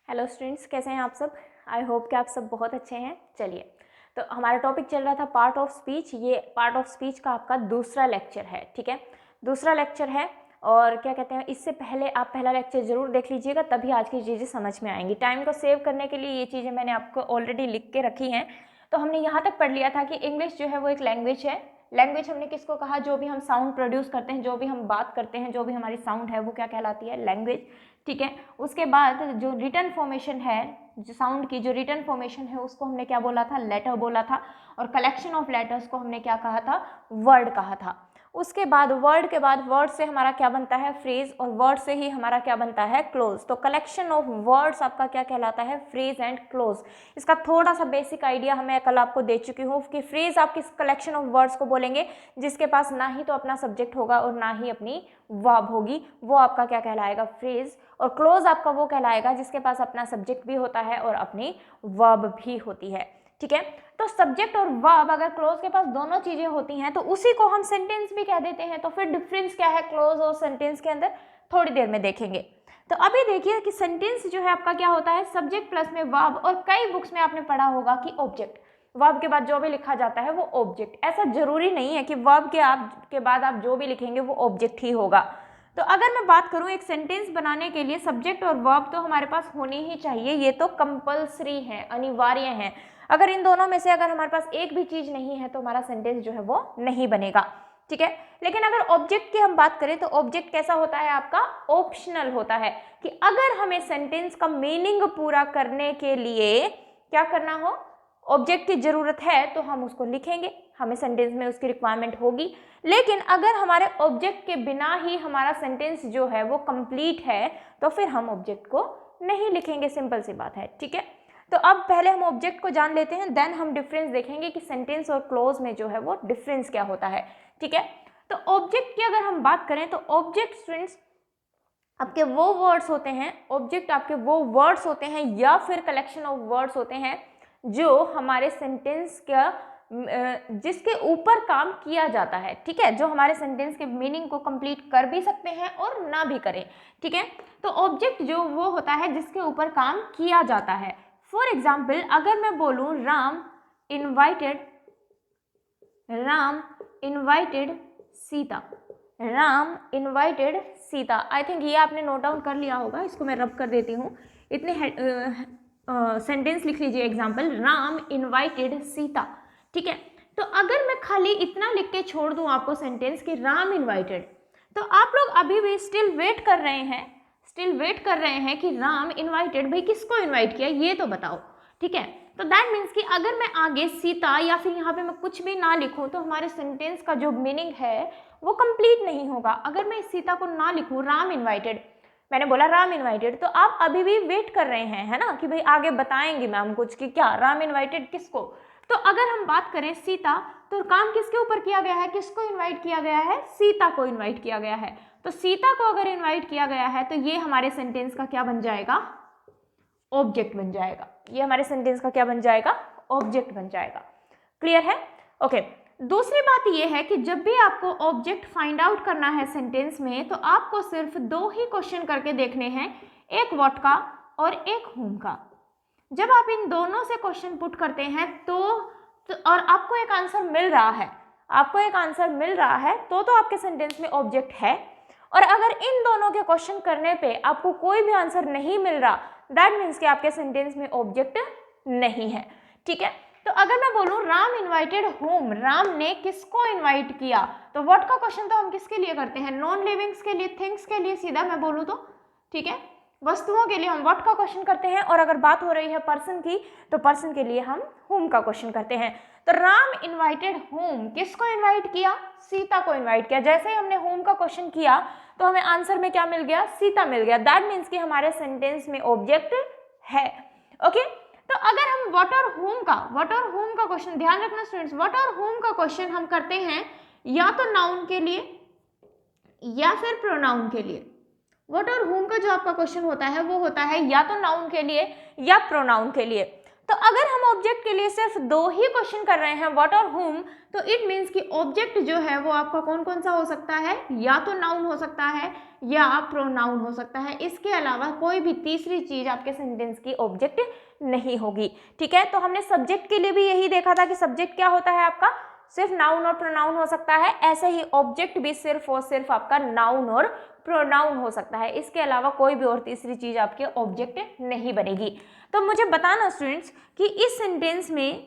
Hello students, कैसे हैं आप सब। आई होप कि आप सब बहुत अच्छे हैं। चलिए, तो हमारा टॉपिक चल रहा था पार्ट ऑफ स्पीच। ये पार्ट ऑफ स्पीच का आपका दूसरा लेक्चर है, ठीक है, दूसरा लेक्चर है। और क्या कहते हैं, इससे पहले आप पहला लेक्चर ज़रूर देख लीजिएगा, तभी आज की चीज़ें समझ में आएंगी। टाइम को सेव करने के लिए ये चीज़ें मैंने आपको ऑलरेडी लिख के रखी हैं। तो हमने यहाँ तक पढ़ लिया था कि इंग्लिश जो है वो एक लैंग्वेज है। लैंग्वेज हमने किसको कहा, जो भी हम साउंड प्रोड्यूस करते हैं, जो भी हम बात करते हैं, जो भी हमारी साउंड है वो क्या कहलाती है, लैंग्वेज, ठीक है। उसके बाद जो रिटन फॉर्मेशन है, जो साउंड की जो रिटन फॉर्मेशन है, उसको हमने क्या बोला था, लेटर बोला था। और कलेक्शन ऑफ लेटर्स को हमने क्या कहा था, वर्ड कहा था। उसके बाद वर्ड के बाद वर्ड से हमारा क्या बनता है, फ्रेज, और वर्ड से ही हमारा क्या बनता है, क्लोज। तो कलेक्शन ऑफ वर्ड्स आपका क्या कहलाता है, फ्रेज एंड क्लोज। इसका थोड़ा सा बेसिक आइडिया हमें कल आपको दे चुकी हूँ कि फ्रेज आप किस कलेक्शन ऑफ वर्ड्स को बोलेंगे जिसके पास ना ही तो अपना सब्जेक्ट होगा और ना ही अपनी वर्ब होगी, वो आपका क्या कहलाएगा, फ्रेज। और क्लोज आपका वो कहलाएगा जिसके पास अपना सब्जेक्ट भी होता है और अपनी वर्ब भी होती है, ठीक है। तो सब्जेक्ट और वर्ब अगर क्लोज के पास दोनों चीजें होती हैं तो उसी को हम सेंटेंस भी कह देते हैं। तो फिर डिफरेंस क्या है क्लोज और सेंटेंस के अंदर, थोड़ी देर में देखेंगे। तो अभी देखिए कि सेंटेंस जो है आपका क्या होता है, सब्जेक्ट प्लस में वर्ब। और कई बुक्स में आपने पढ़ा होगा कि ऑब्जेक्ट, वर्ब के बाद जो भी लिखा जाता है वो ऑब्जेक्ट। ऐसा जरूरी नहीं है कि वर्ब के बाद आप जो भी लिखेंगे वो ऑब्जेक्ट ही होगा। तो अगर मैं बात करूं एक सेंटेंस बनाने के लिए सब्जेक्ट और वर्ब तो हमारे पास होनी ही चाहिए, ये तो कंपल्सरी है, अनिवार्य है। अगर इन दोनों में से अगर हमारे पास एक भी चीज नहीं है तो हमारा सेंटेंस जो है वो नहीं बनेगा, ठीक है। लेकिन अगर ऑब्जेक्ट की हम बात करें तो ऑब्जेक्ट कैसा होता है आपका, ऑप्शनल होता है। कि अगर हमें सेंटेंस का मीनिंग पूरा करने के लिए क्या करना हो, ऑब्जेक्ट की जरूरत है तो हम उसको लिखेंगे, हमें सेंटेंस में उसकी रिक्वायरमेंट होगी। लेकिन अगर हमारे ऑब्जेक्ट के बिना ही हमारा सेंटेंस जो है वो कंप्लीट है तो फिर हम ऑब्जेक्ट को नहीं लिखेंगे, सिंपल सी बात है, ठीक है। तो अब पहले हम ऑब्जेक्ट को जान लेते हैं, देन हम डिफरेंस देखेंगे कि सेंटेंस और क्लोज में जो है वो डिफरेंस क्या होता है, ठीक है। तो ऑब्जेक्ट की अगर हम बात करें तो ऑब्जेक्ट स्टूडेंट्स आपके वो वर्ड्स होते हैं, ऑब्जेक्ट आपके वो वर्ड्स होते हैं या फिर कलेक्शन ऑफ वर्ड्स होते हैं जो हमारे सेंटेंस का जिसके ऊपर काम किया जाता है, ठीक है, जो हमारे सेंटेंस के मीनिंग को कंप्लीट कर भी सकते हैं और ना भी करें, ठीक है। तो ऑब्जेक्ट जो वो होता है जिसके ऊपर काम किया जाता है। फॉर एग्जाम्पल अगर मैं बोलूं Ram invited Sita, Ram invited Sita. I think ये आपने नोट डाउन कर लिया होगा, इसको मैं रब कर देती हूँ। इतने सेंटेंस लिख लीजिए, एग्जाम्पल राम इनवाइटेड सीता, ठीक है। तो अगर मैं खाली इतना लिख के छोड़ दूं आपको सेंटेंस कि राम इनवाइटेड, तो आप लोग अभी भी स्टिल वेट कर रहे हैं कि राम इनवाइटेड, भाई किसको इनवाइट किया ये तो बताओ, ठीक है। तो दैट मीन्स कि अगर मैं आगे सीता या फिर यहाँ पे मैं कुछ भी ना लिखूं तो हमारे सेंटेंस का जो मीनिंग है वो कंप्लीट नहीं होगा। अगर मैं सीता को ना लिखूं, राम इनवाइटेड, मैंने बोला राम इनवाइटेड, तो आप अभी भी वेट कर रहे हैं, है ना, कि भाई आगे बताएंगे मैम कुछ कि क्या राम इनवाइटेड किसको। तो अगर हम बात करें सीता, तो काम किसके ऊपर किया गया है, किसको इनवाइट किया गया है, सीता को इनवाइट किया गया है। तो सीता को अगर इनवाइट किया गया है तो ये हमारे सेंटेंस का क्या बन जाएगा, ऑब्जेक्ट बन जाएगा। ये हमारे सेंटेंस का क्या बन जाएगा, ऑब्जेक्ट बन जाएगा। क्लियर है, ओके। दूसरी बात ये है कि जब भी आपको ऑब्जेक्ट फाइंड आउट करना है सेंटेंस में तो आपको सिर्फ दो ही क्वेश्चन करके देखने हैं, एक व्हाट का और एक whom का। जब आप इन दोनों से क्वेश्चन पुट करते हैं तो और आपको एक आंसर मिल रहा है तो आपके सेंटेंस में ऑब्जेक्ट है। और अगर इन दोनों के क्वेश्चन करने पे आपको कोई भी आंसर नहीं मिल रहा, दैट मीन्स कि आपके सेंटेंस में ऑब्जेक्ट नहीं है, ठीक है। तो अगर मैं बोलूं राम इनवाइटेड होम, राम ने किसको इनवाइट किया, तो व्हाट का क्वेश्चन तो हम किसके लिए करते हैं, नॉन लिविंग्स के लिए, थिंग्स के लिए, सीधा मैं बोलूं तो, ठीक है, वस्तुओं के लिए हम व्हाट का क्वेश्चन करते हैं। और अगर बात हो रही है पर्सन की तो पर्सन के लिए हम whom का क्वेश्चन करते हैं। तो राम इनवाइटेड whom, किसको इनवाइट किया, सीता को इनवाइट किया। जैसे ही हमने whom का क्वेश्चन किया तो हमें आंसर में क्या मिल गया, सीता मिल गया। दैट मीन्स कि हमारे सेंटेंस में ऑब्जेक्ट है, ओके। तो अगर हम व्हाट और whom का क्वेश्चन, ध्यान रखना स्टूडेंट्स, व्हाट और whom का क्वेश्चन हम करते हैं या तो नाउन के लिए या फिर प्रोनाउन के लिए। व्हाट और whom का जो आपका क्वेश्चन होता है वो होता है या तो नाउन के लिए या प्रोनाउन के लिए। तो अगर हम ऑब्जेक्ट के लिए सिर्फ 2 ही क्वेश्चन कर रहे हैं, व्हाट और whom, तो इट मीन्स कि ऑब्जेक्ट जो है वो आपका कौन कौन सा हो सकता है, या तो नाउन हो सकता है या प्रोनाउन हो सकता है। इसके अलावा कोई भी तीसरी चीज आपके सेंटेंस की ऑब्जेक्ट नहीं होगी। ठीक है, तो हमने सब्जेक्ट के लिए भी यही देखा था कि सब्जेक्ट क्या होता है आपका, सिर्फ नाउन और प्रोनाउन हो सकता है। ऐसे ही ऑब्जेक्ट भी सिर्फ और सिर्फ आपका नाउन और प्रोनाउन हो सकता है, इसके अलावा कोई भी और तीसरी चीज आपके ऑब्जेक्ट नहीं बनेगी। तो मुझे बताना स्टूडेंट्स कि इस सेंटेंस में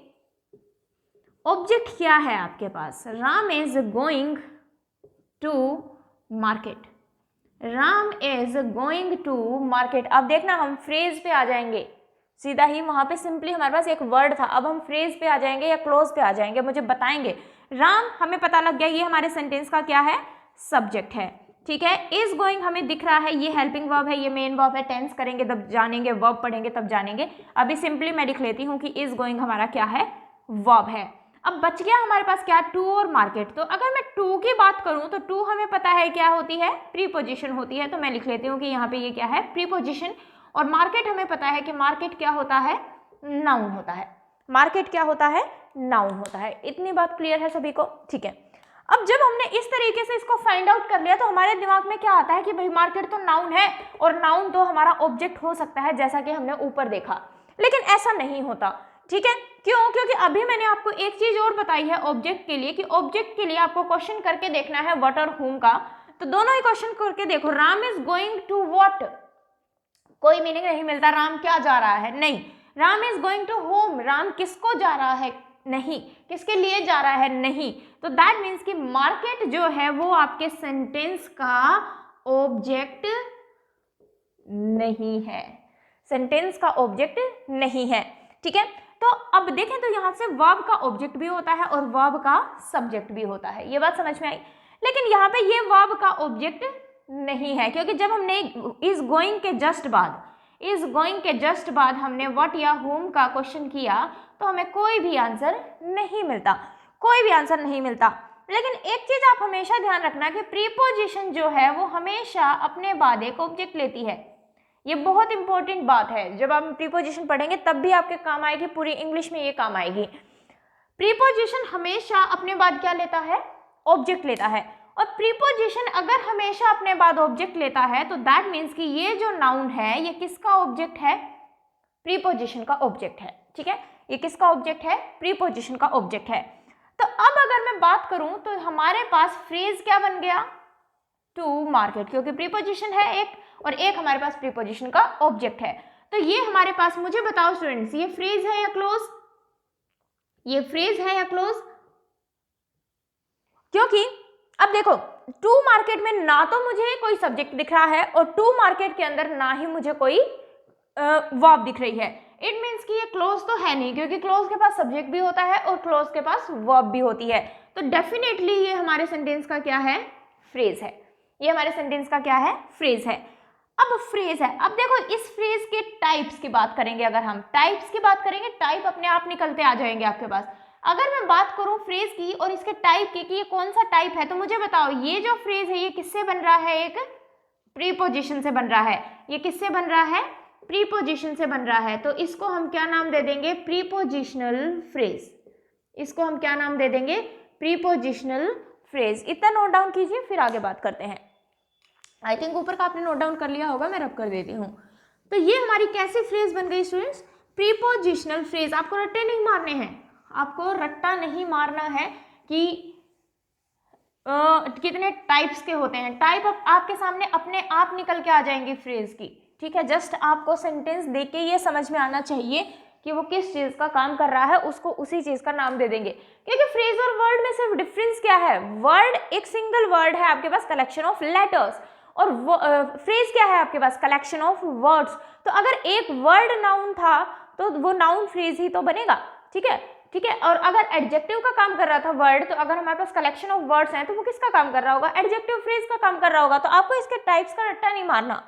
ऑब्जेक्ट क्या है आपके पास। Ram is going to market, Ram is going to market. अब देखना हम फ्रेज पे आ जाएंगे, सीधा ही वहां पे सिंपली हमारे पास एक वर्ड था, अब हम फ्रेज पे आ जाएंगे या क्लोज पे आ जाएंगे, मुझे बताएंगे। राम हमें पता लग गया ये हमारे सेंटेंस का क्या है, सब्जेक्ट है। ठीक है, इज गोइंग हमें दिख रहा है ये हेल्पिंग वर्ब है, ये मेन वर्ब है, टेंस करेंगे तब जानेंगे, वर्ब पढ़ेंगे तब जानेंगे। अभी सिंपली मैं लिख लेती हूँ कि इज गोइंग हमारा क्या है, वर्ब है। अब बच गया हमारे पास क्या, टू और मार्केट। तो अगर मैं टू की बात करूं तो टू हमें पता है क्या होती है, प्रीपोजिशन होती है, तो मैं लिख लेती हूँ कि यहाँ पे ये क्या है, प्रीपोजिशन। और मार्केट हमें पता है कि मार्केट क्या होता है, नाउन होता है। मार्केट क्या होता है, नाउन होता है। इतनी बात क्लियर है सभी को? ठीक है, अब जब हमने इस तरीके से इसको फाइंड आउट कर लिया तो हमारे दिमाग में क्या आता है कि भाई मार्केट तो नाउन है और नाउन तो हमारा ऑब्जेक्ट हो सकता है, जैसा कि हमने ऊपर देखा। लेकिन ऐसा नहीं होता। ठीक है, क्यों? क्योंकि अभी मैंने आपको एक चीज और बताई है ऑब्जेक्ट के लिए, कि ऑब्जेक्ट के लिए आपको क्वेश्चन करके देखना है व्हाट और whom का। तो दोनों ही क्वेश्चन करके देखो, Ram is going to what, कोई मीनिंग नहीं मिलता, राम क्या जा रहा है, नहीं। Ram is going to home, Ram किसको जा रहा है, नहीं। किसके लिए जा रहा है, नहीं। तो दैट मीन्स कि मार्केट जो है वो आपके सेंटेंस का ऑब्जेक्ट नहीं है, सेंटेंस का ऑब्जेक्ट नहीं है। ठीक है, तो अब देखें तो यहां से वर्ब का ऑब्जेक्ट भी होता है और वर्ब का सब्जेक्ट भी होता है, ये बात समझ में आई। लेकिन यहाँ पे ये वर्ब का ऑब्जेक्ट नहीं है, क्योंकि जब हमने इज गोइंग के जस्ट बाद, इज गोइंग के जस्ट बाद हमने व्हाट या whom का क्वेश्चन किया तो हमें कोई भी आंसर नहीं मिलता, कोई भी आंसर नहीं मिलता। लेकिन एक चीज आप हमेशा ध्यान रखना कि प्रीपोजिशन जो है वो हमेशा अपने बाद एक ऑब्जेक्ट लेती है। ये बहुत इंपॉर्टेंट बात है, जब आप प्रीपोजिशन पढ़ेंगे तब भी आपके काम आएगी, पूरी इंग्लिश में ये काम आएगी। प्रीपोजिशन हमेशा अपने बाद क्या लेता है, ऑब्जेक्ट लेता है। और प्रीपोजिशन अगर हमेशा अपने बाद ऑब्जेक्ट लेता है तो दैट मीन्स कि ये जो नाउन है ये किसका ऑब्जेक्ट है, प्रीपोजिशन का ऑब्जेक्ट है। ठीक है, ये किसका ऑब्जेक्ट है, प्रीपोजिशन का ऑब्जेक्ट है। तो अब अगर मैं बात करूं तो हमारे पास फ्रेज क्या बन गया, टू मार्केट, क्योंकि प्रीपोजिशन है एक और एक हमारे पास प्रीपोजिशन का ऑब्जेक्ट है। तो ये हमारे पास, मुझे बताओ स्टूडेंट्स, ये फ्रेज है या क्लोज, ये फ्रेज है या क्लोज? क्योंकि अब देखो टू मार्केट में ना तो मुझे कोई सब्जेक्ट दिख रहा है और टू मार्केट के अंदर ना ही मुझे कोई वर्ब दिख रही है। इट मीन्स कि ये क्लोज तो है नहीं, क्योंकि क्लोज के पास सब्जेक्ट भी होता है और क्लोज के पास वर्ब भी होती है। तो डेफिनेटली ये हमारे सेंटेंस का क्या है, फ्रेज है। ये हमारे सेंटेंस का क्या है, फ्रेज है। अब फ्रेज है, अब देखो इस फ्रेज के टाइप्स की बात करेंगे, अगर हम टाइप्स की बात करेंगे, टाइप अपने आप निकलते आ जाएंगे आपके पास। अगर मैं बात करूं फ्रेज की और इसके टाइप की कि ये कौन सा टाइप है, तो मुझे बताओ ये जो फ्रेज है ये किससे बन रहा है, एक प्रीपोजिशन से बन रहा है। ये किससे बन रहा है, प्रीपोजिशन से बन रहा है। तो इसको हम क्या नाम दे देंगे, प्रीपोजिशनल फ्रेज। इसको हम क्या नाम दे देंगे, प्रीपोजिशनल फ्रेज। इतना नोट डाउन कीजिए, फिर आगे बात करते हैं। आई थिंक ऊपर का आपने नोट डाउन कर लिया होगा, मैं रब कर देती हूँ। तो ये हमारी कैसी फ्रेज बन गई स्टूडेंट्स, प्रीपोजिशनल फ्रेज। आपको रट्टे नहीं मारने हैं, आपको रट्टा नहीं मारना है कि कितने टाइप्स के होते हैं। टाइप आपके सामने अपने आप निकल के आ जाएंगी फ्रेज की। ठीक है, जस्ट आपको सेंटेंस देख के ये समझ में आना चाहिए कि वो किस चीज का काम कर रहा है, उसको उसी चीज का नाम दे देंगे। क्योंकि फ्रेज और वर्ड में सिर्फ डिफरेंस क्या है, वर्ड एक सिंगल वर्ड है आपके पास, कलेक्शन ऑफ लेटर्स, और फ्रेज क्या है आपके पास, कलेक्शन ऑफ वर्ड्स। तो अगर एक वर्ड नाउन था तो वो नाउन फ्रेज ही तो बनेगा। ठीक है, ठीक है। और अगर एडजेक्टिव का काम कर रहा था वर्ड, तो अगर हमारे पास कलेक्शन ऑफ वर्ड्स हैं तो वो किसका काम कर रहा होगा, एडजेक्टिव फ्रेज का काम कर रहा होगा। तो आपको इसके टाइप्स का रट्टा नहीं मारना।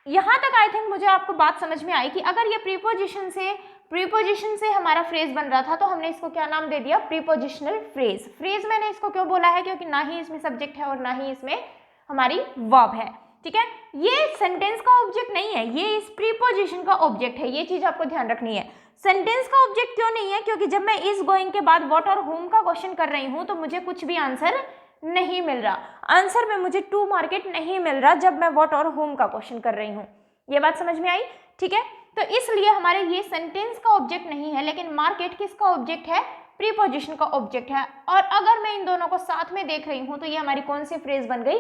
यहां तक आई थिंक मुझे आपको बात समझ में आई कि अगर ये प्रीपोजिशन से हमारा फ्रेज बन रहा था तो हमने इसको क्या नाम दे दिया, प्रीपोजिशनल फ्रेज। फ्रेज मैंने इसको क्यों बोला है, क्योंकि ना ही इसमें सब्जेक्ट है और ना ही इसमें हमारी वर्ब है। ठीक है, ये सेंटेंस का ऑब्जेक्ट नहीं है, ये इस प्रीपोजिशन का ऑब्जेक्ट है। ये चीज आपको ध्यान रखनी है। सेंटेंस का ऑब्जेक्ट क्यों नहीं है? क्योंकि जब मैं इज गोइंग के बाद व्हाट और whom का क्वेश्चन कर रही हूँ तो मुझे कुछ भी आंसर नहीं मिल रहा, आंसर में मुझे टू मार्केट नहीं मिल रहा जब मैं व्हाट और whom का क्वेश्चन कर रही हूँ। ये बात समझ में आई? ठीक है, तो इसलिए हमारे ये सेंटेंस का ऑब्जेक्ट नहीं है, लेकिन मार्केट किसका ऑब्जेक्ट है? प्रीपोजिशन का ऑब्जेक्ट है। और अगर मैं इन दोनों को साथ में देख रही हूँ तो ये हमारी कौन सी फ्रेज बन गई?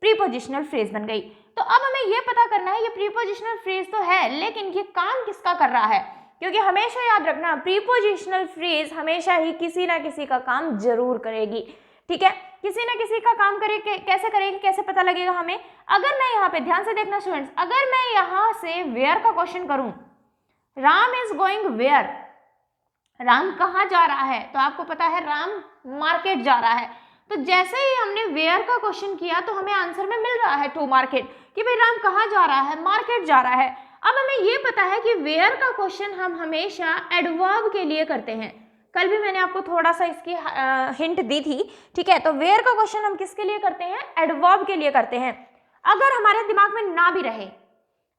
प्रीपोजिशनल फ्रेज बन गई। तो अब हमें ये पता करना है, ये प्रीपोजिशनल फ्रेज तो है लेकिन ये काम किसका कर रहा है? क्योंकि हमेशा याद रखना, प्रीपोजिशनल फ्रेज हमेशा ही किसी ना किसी का काम जरूर करेगी। ठीक है, किसी ना किसी का काम करेगी। कैसे करेगी, कैसे पता लगेगा हमें? अगर मैं यहाँ पे ध्यान से देखना स्टूडेंट्स, अगर मैं यहाँ से वेयर का क्वेश्चन करूं, Ram is going where, Ram कहाँ जा रहा है? तो आपको पता है राम मार्केट जा रहा है। तो जैसे ही हमने वेयर का क्वेश्चन किया तो हमें आंसर में मिल रहा है टू मार्केट, कि भाई राम कहाँ जा रहा है? मार्केट जा रहा है। अब हमें ये पता है कि वेयर का क्वेश्चन हम हमेशा एडवर्ब के लिए करते हैं। कल भी मैंने आपको थोड़ा सा इसकी हिंट दी थी। ठीक है, तो वेयर का क्वेश्चन हम किसके लिए करते हैं? एडवर्ब के लिए करते हैं। अगर हमारे दिमाग में ना भी रहे,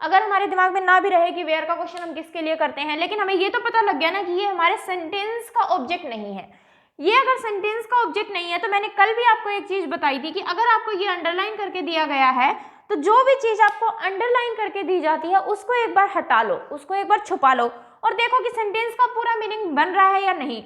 अगर हमारे दिमाग में ना भी रहे कि वेयर का क्वेश्चन हम किसके लिए करते हैं, लेकिन हमें ये तो पता लग गया ना कि ये हमारे सेंटेंस का ऑब्जेक्ट नहीं है। ये अगर सेंटेंस का ऑब्जेक्ट नहीं है तो मैंने कल भी आपको एक चीज बताई थी कि अगर आपको ये अंडरलाइन करके दिया गया है तो जो भी चीज आपको अंडरलाइन करके दी जाती है उसको एक बार हटा लो, उसको एक बार छुपा लो और देखो कि सेंटेंस का पूरा मीनिंग बन रहा है या नहीं।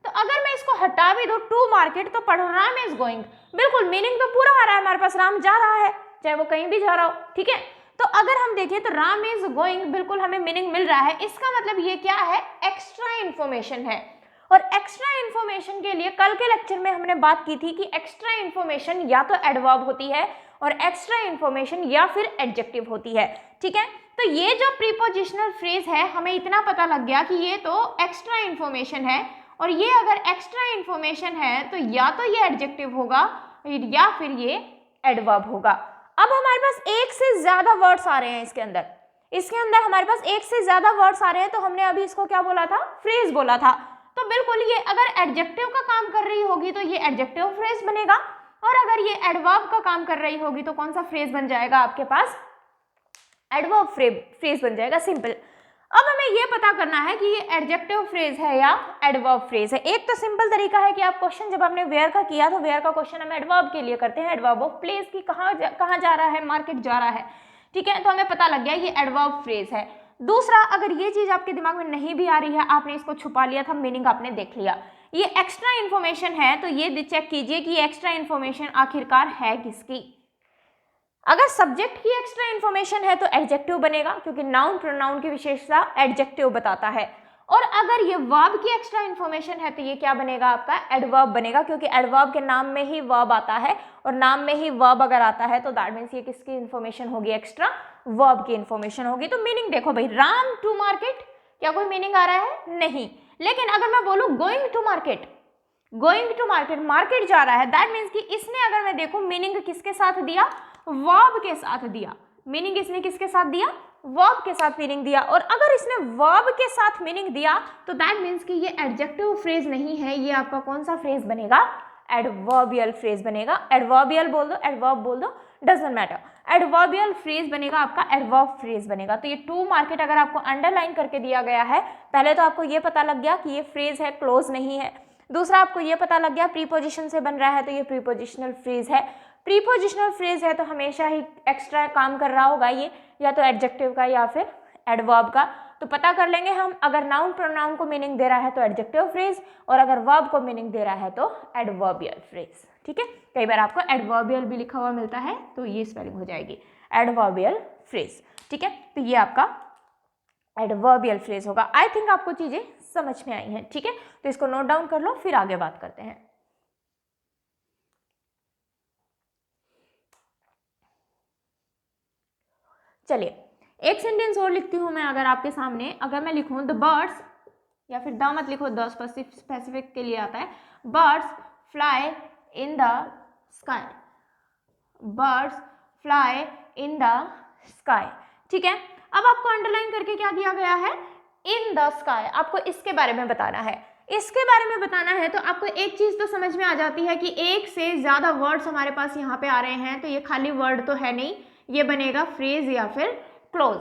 तो अगर मैं इसको हटा भी दूं, टू मार्केट, तो पढ़ो राम इज गोइंग, बिल्कुल मीनिंग तो पूरा आ रहा है हमारे पास, राम जा रहा है, चाहे वो कहीं भी जा रहा हो। ठीक है, तो अगर हम देखें तो राम इज गोइंग, बिल्कुल हमें मीनिंग मिल रहा है। इसका मतलब ये क्या है? एक्स्ट्रा इंफॉर्मेशन है। और एक्स्ट्रा इंफॉर्मेशन के लिए कल के लेक्चर में हमने बात की थी कि एक्स्ट्रा इंफॉर्मेशन या तो एडवर्ब होती है और एक्स्ट्रा इंफॉर्मेशन या फिर एडजेक्टिव होती है। ठीक है, तो ये जो प्रीपोजिशनल फ्रेज है, हमें इतना पता लग गया कि ये तो एक्स्ट्रा इंफॉर्मेशन है, और ये अगर एक्स्ट्रा इंफॉर्मेशन है तो या तो ये एडजेक्टिव होगा या फिर ये एडवर्ब होगा। अब हमारे पास एक से ज्यादा वर्ड्स आ रहे हैं इसके अंदर हमारे पास एक से ज्यादा वर्ड्स आ रहे हैं, तो हमने अभी इसको क्या बोला था? फ्रेज बोला था। तो बिल्कुल ये अगर एडजेक्टिव का काम कर रही होगी तो ये एडजेक्टिव फ्रेज बनेगा, और अगर ये एडवर्ब का काम कर रही होगी तो कौन सा फ्रेज बन जाएगा आपके पास? एडवर्ब फ्रेज बन जाएगा, सिंपल। अब हमें ये पता करना है कि ये एडजेक्टिव फ्रेज है या एडवर्ब फ्रेज है। एक तो सिंपल तरीका है कि आप क्वेश्चन जब आपने वेयर का किया तो वेयर का क्वेश्चन हम एडवर्ब के लिए करते हैं, एडवर्ब ऑफ प्लेस की कहाँ जा रहा है? मार्केट जा रहा है। ठीक है, तो हमें पता लग गया ये एडवर्ब फ्रेज है। दूसरा, अगर ये चीज आपके दिमाग में नहीं भी आ रही है, आपने इसको छुपा लिया था, मीनिंग आपने देख लिया, ये एक्स्ट्रा इन्फॉर्मेशन है, तो ये चेक कीजिए कि ये एक्स्ट्रा इन्फॉर्मेशन आखिरकार है किसकी। अगर सब्जेक्ट की एक्स्ट्रा इन्फॉर्मेशन है तो एडजेक्टिव बनेगा, क्योंकि नाउन प्रोनाउन की विशेषता एडजेक्टिव बताता है। और अगर ये वर्ब की एक्स्ट्रा इन्फॉर्मेशन है तो ये क्या बनेगा? आपका एडवर्ब बनेगा, क्योंकि एडवर्ब के नाम में ही वर्ब आता है, और नाम में ही वर्ब अगर आता है तो दैट मीन्स ये किसकी इन्फॉर्मेशन होगी? एक्स्ट्रा वर्ब की इन्फॉर्मेशन होगी। तो मीनिंग देखो भाई, राम टू मार्केट, क्या कोई मीनिंग आ रहा है? नहीं। लेकिन अगर मैं बोलूं going to market, going to market, market जा रहा है, दैट मीन्स कि इसने, अगर मैं देखूं, मीनिंग किसके साथ दिया? वर्ब के साथ दिया। मीनिंग इसने किसके साथ दिया? वर्ब के साथ मीनिंग दिया। और अगर इसने वर्ब के साथ मीनिंग दिया तो दैट मीन्स कि ये एडजेक्टिव फ्रेज नहीं है, ये आपका कौन सा फ्रेज बनेगा? एडवर्बियल फ्रेज बनेगा। एडवर्बियल बोल दो, एडवर्ब बोल दो, डजंट मैटर, एडवर्बियल फ्रेज बनेगा आपका, एडवर्ब फ्रेज बनेगा। तो ये टू मार्केट अगर आपको अंडरलाइन करके दिया गया है, पहले तो आपको ये पता लग गया कि ये फ्रेज है, क्लोज नहीं है। दूसरा, आपको ये पता लग गया प्रीपोजिशन से बन रहा है तो ये प्रीपोजिशनल फ्रेज है। प्रीपोजिशनल फ्रेज है तो हमेशा ही एक्स्ट्रा काम कर रहा होगा ये, या तो एडजेक्टिव का या फिर एडवर्ब का। तो पता कर लेंगे हम, अगर नाउन प्रोनाउन को मीनिंग दे रहा है तो एडजेक्टिव फ्रेज, और अगर वर्ब को मीनिंग दे रहा है तो एडवर्बियल फ्रेज। ठीक है, कई बार आपको एडवर्बियल भी लिखा हुआ मिलता है तो ये स्पेलिंग हो जाएगी एडवर्बियल फ्रेज। ठीक है, तो ये आपका एडवर्बियल फ्रेज होगा। आई थिंक आपको चीजें समझ में आई हैं। ठीक है, तो इसको नोट डाउन कर लो, फिर आगे बात करते हैं। चलिए, एक सेंटेंस और लिखती हूं मैं अगर आपके सामने। अगर मैं लिखूं द बर्ड्स, या फिर द मत लिखो, द स्पेसिफिक के लिए आता है, birds fly in the sky, birds fly in the sky. ठीक है, अब आपको अंडरलाइन करके क्या दिया गया है? इन द स्काई। आपको इसके बारे में बताना है। इसके बारे में बताना है तो आपको एक चीज तो समझ में आ जाती है कि एक से ज्यादा वर्ड्स हमारे पास यहाँ पे आ रहे हैं, तो ये खाली वर्ड तो है नहीं, ये बनेगा फ्रेज या फिर क्लोज,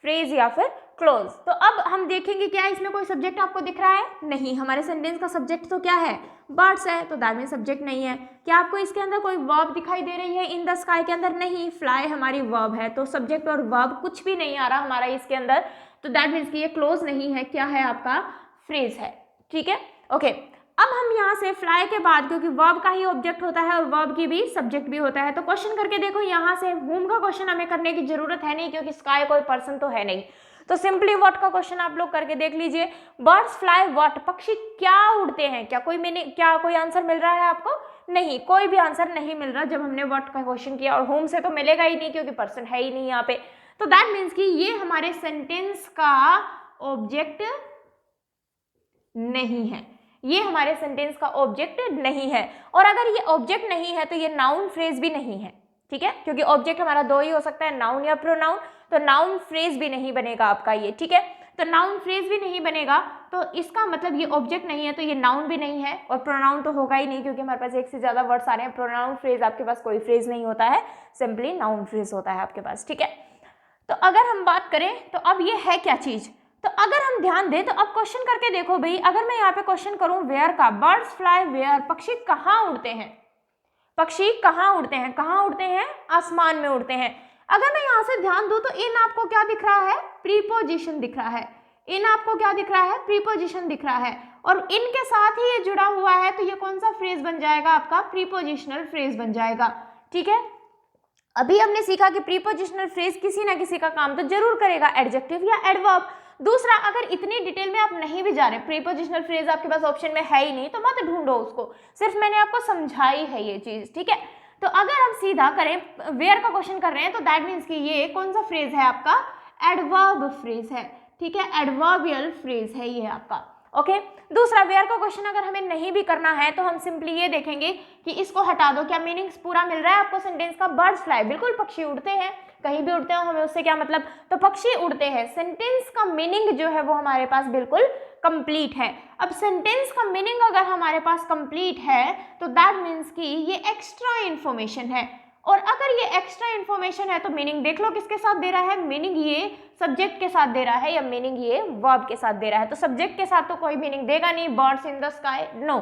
फ्रेज या फिर क्लोज। तो अब हम देखेंगे क्या इसमें कोई सब्जेक्ट आपको दिख रहा है? नहीं, हमारे सेंटेंस का सब्जेक्ट तो क्या है? बर्ड्स है, तो दैट मीन सब्जेक्ट नहीं है। क्या आपको इसके अंदर कोई वर्ब दिखाई दे रही है इन द स्काई के अंदर? नहीं, फ्लाई हमारी वर्ब है, तो सब्जेक्ट और वर्ब कुछ भी नहीं आ रहा हमारा इसके अंदर, तो दैट मीन्स कि ये क्लोज नहीं है, क्या है आपका? फ्रेज है। ठीक है, ओके। अब हम यहाँ से फ्लाई के बाद, क्योंकि वर्ब का ही ऑब्जेक्ट होता है और वर्ब की भी सब्जेक्ट भी होता है, तो क्वेश्चन करके देखो यहाँ से। होम का क्वेश्चन हमें करने की जरूरत है नहीं, क्योंकि स्काई कोई पर्सन तो है नहीं, तो सिंपली व्हाट का क्वेश्चन आप लोग करके देख लीजिए। बर्ड्स फ्लाई व्हाट, पक्षी क्या उड़ते हैं? क्या कोई मीनिंग, क्या कोई आंसर मिल रहा है आपको? नहीं, कोई भी आंसर नहीं मिल रहा जब हमने व्हाट का क्वेश्चन किया, और होम से तो मिलेगा ही नहीं क्योंकि पर्सन है ही नहीं यहाँ पे। तो दैट मीन्स कि ये हमारे सेंटेंस का ऑब्जेक्ट नहीं है, ये हमारे सेंटेंस का ऑब्जेक्ट नहीं है। और अगर ये ऑब्जेक्ट नहीं है तो ये नाउन फ्रेज भी नहीं है, ठीक है, क्योंकि ऑब्जेक्ट हमारा दो ही हो सकता है, नाउन या प्रोनाउन, तो नाउन फ्रेज भी नहीं बनेगा आपका ये, ठीक है। तो नाउन फ्रेज भी नहीं बनेगा, तो इसका मतलब ये ऑब्जेक्ट नहीं है, तो ये नाउन भी नहीं है, और प्रोनाउन तो होगा ही नहीं, क्योंकि हमारे पास एक से ज्यादा वर्ड्स आ रहे हैं। प्रोनाउन फ्रेज आपके पास कोई फ्रेज नहीं होता है, सिंपली नाउन फ्रेज होता है आपके पास, ठीक है। तो अगर हम बात करें तो अब ये है क्या चीज, तो अगर हम ध्यान दें तो अब क्वेश्चन करके देखो भाई। अगर मैं यहाँ पे क्वेश्चन करूं वेयर का, बर्ड्स फ्लाई वेयर, पक्षी कहाँ उड़ते हैं? पक्षी कहाँ उड़ते हैं? कहाँ उड़ते हैं? आसमान में उड़ते हैं। अगर मैं यहाँ से ध्यान दूं तो इन आपको क्या दिख रहा है? प्रीपोजिशन दिख रहा है। इन आपको क्या दिख रहा है? प्रीपोजिशन दिख रहा है, और इनके साथ ही ये जुड़ा हुआ है, तो ये कौन सा फ्रेज बन जाएगा आपका? प्रीपोजिशनल फ्रेज बन जाएगा, ठीक है। अभी हमने सीखा कि प्रीपोजिशनल फ्रेज किसी ना किसी का काम तो जरूर करेगा, एडजेक्टिव या एडवर्ब। दूसरा, अगर इतनी डिटेल में आप नहीं भी जा रहे, प्रीपोजिशनल फ्रेज आपके पास ऑप्शन में है ही नहीं, तो मत ढूंढो उसको, सिर्फ मैंने आपको समझाई है ये चीज, ठीक है। तो अगर हम सीधा करें, वेयर का क्वेश्चन कर रहे हैं, तो दैट मीन्स कि ये कौन सा फ्रेज है आपका? एडवर्ब फ्रेज है, ठीक है, एडवर्बियल फ्रेज है ये आपका, ओके। दूसरा, वेयर का क्वेश्चन अगर हमें नहीं भी करना है तो हम सिंपली ये देखेंगे कि इसको हटा दो, क्या मीनिंग्स पूरा मिल रहा है आपको सेंटेंस का? बर्ड्स फ्लाई, बिल्कुल पक्षी उड़ते हैं, कहीं भी उड़ते हो, हमें उससे क्या मतलब, तो पक्षी उड़ते हैं। सेंटेंस का मीनिंग जो है वो हमारे पास बिल्कुल कंप्लीट है। अब सेंटेंस का मीनिंग अगर हमारे पास कंप्लीट है तो दैट मीन्स कि ये एक्स्ट्रा इंफॉर्मेशन है, और अगर ये एक्स्ट्रा इंफॉर्मेशन है तो मीनिंग देख लो किसके साथ दे रहा है? मीनिंग ये सब्जेक्ट के साथ दे रहा है, या मीनिंग ये वर्ब के साथ दे रहा है? तो सब्जेक्ट के साथ तो कोई मीनिंग देगा नहीं, birds in the sky, no,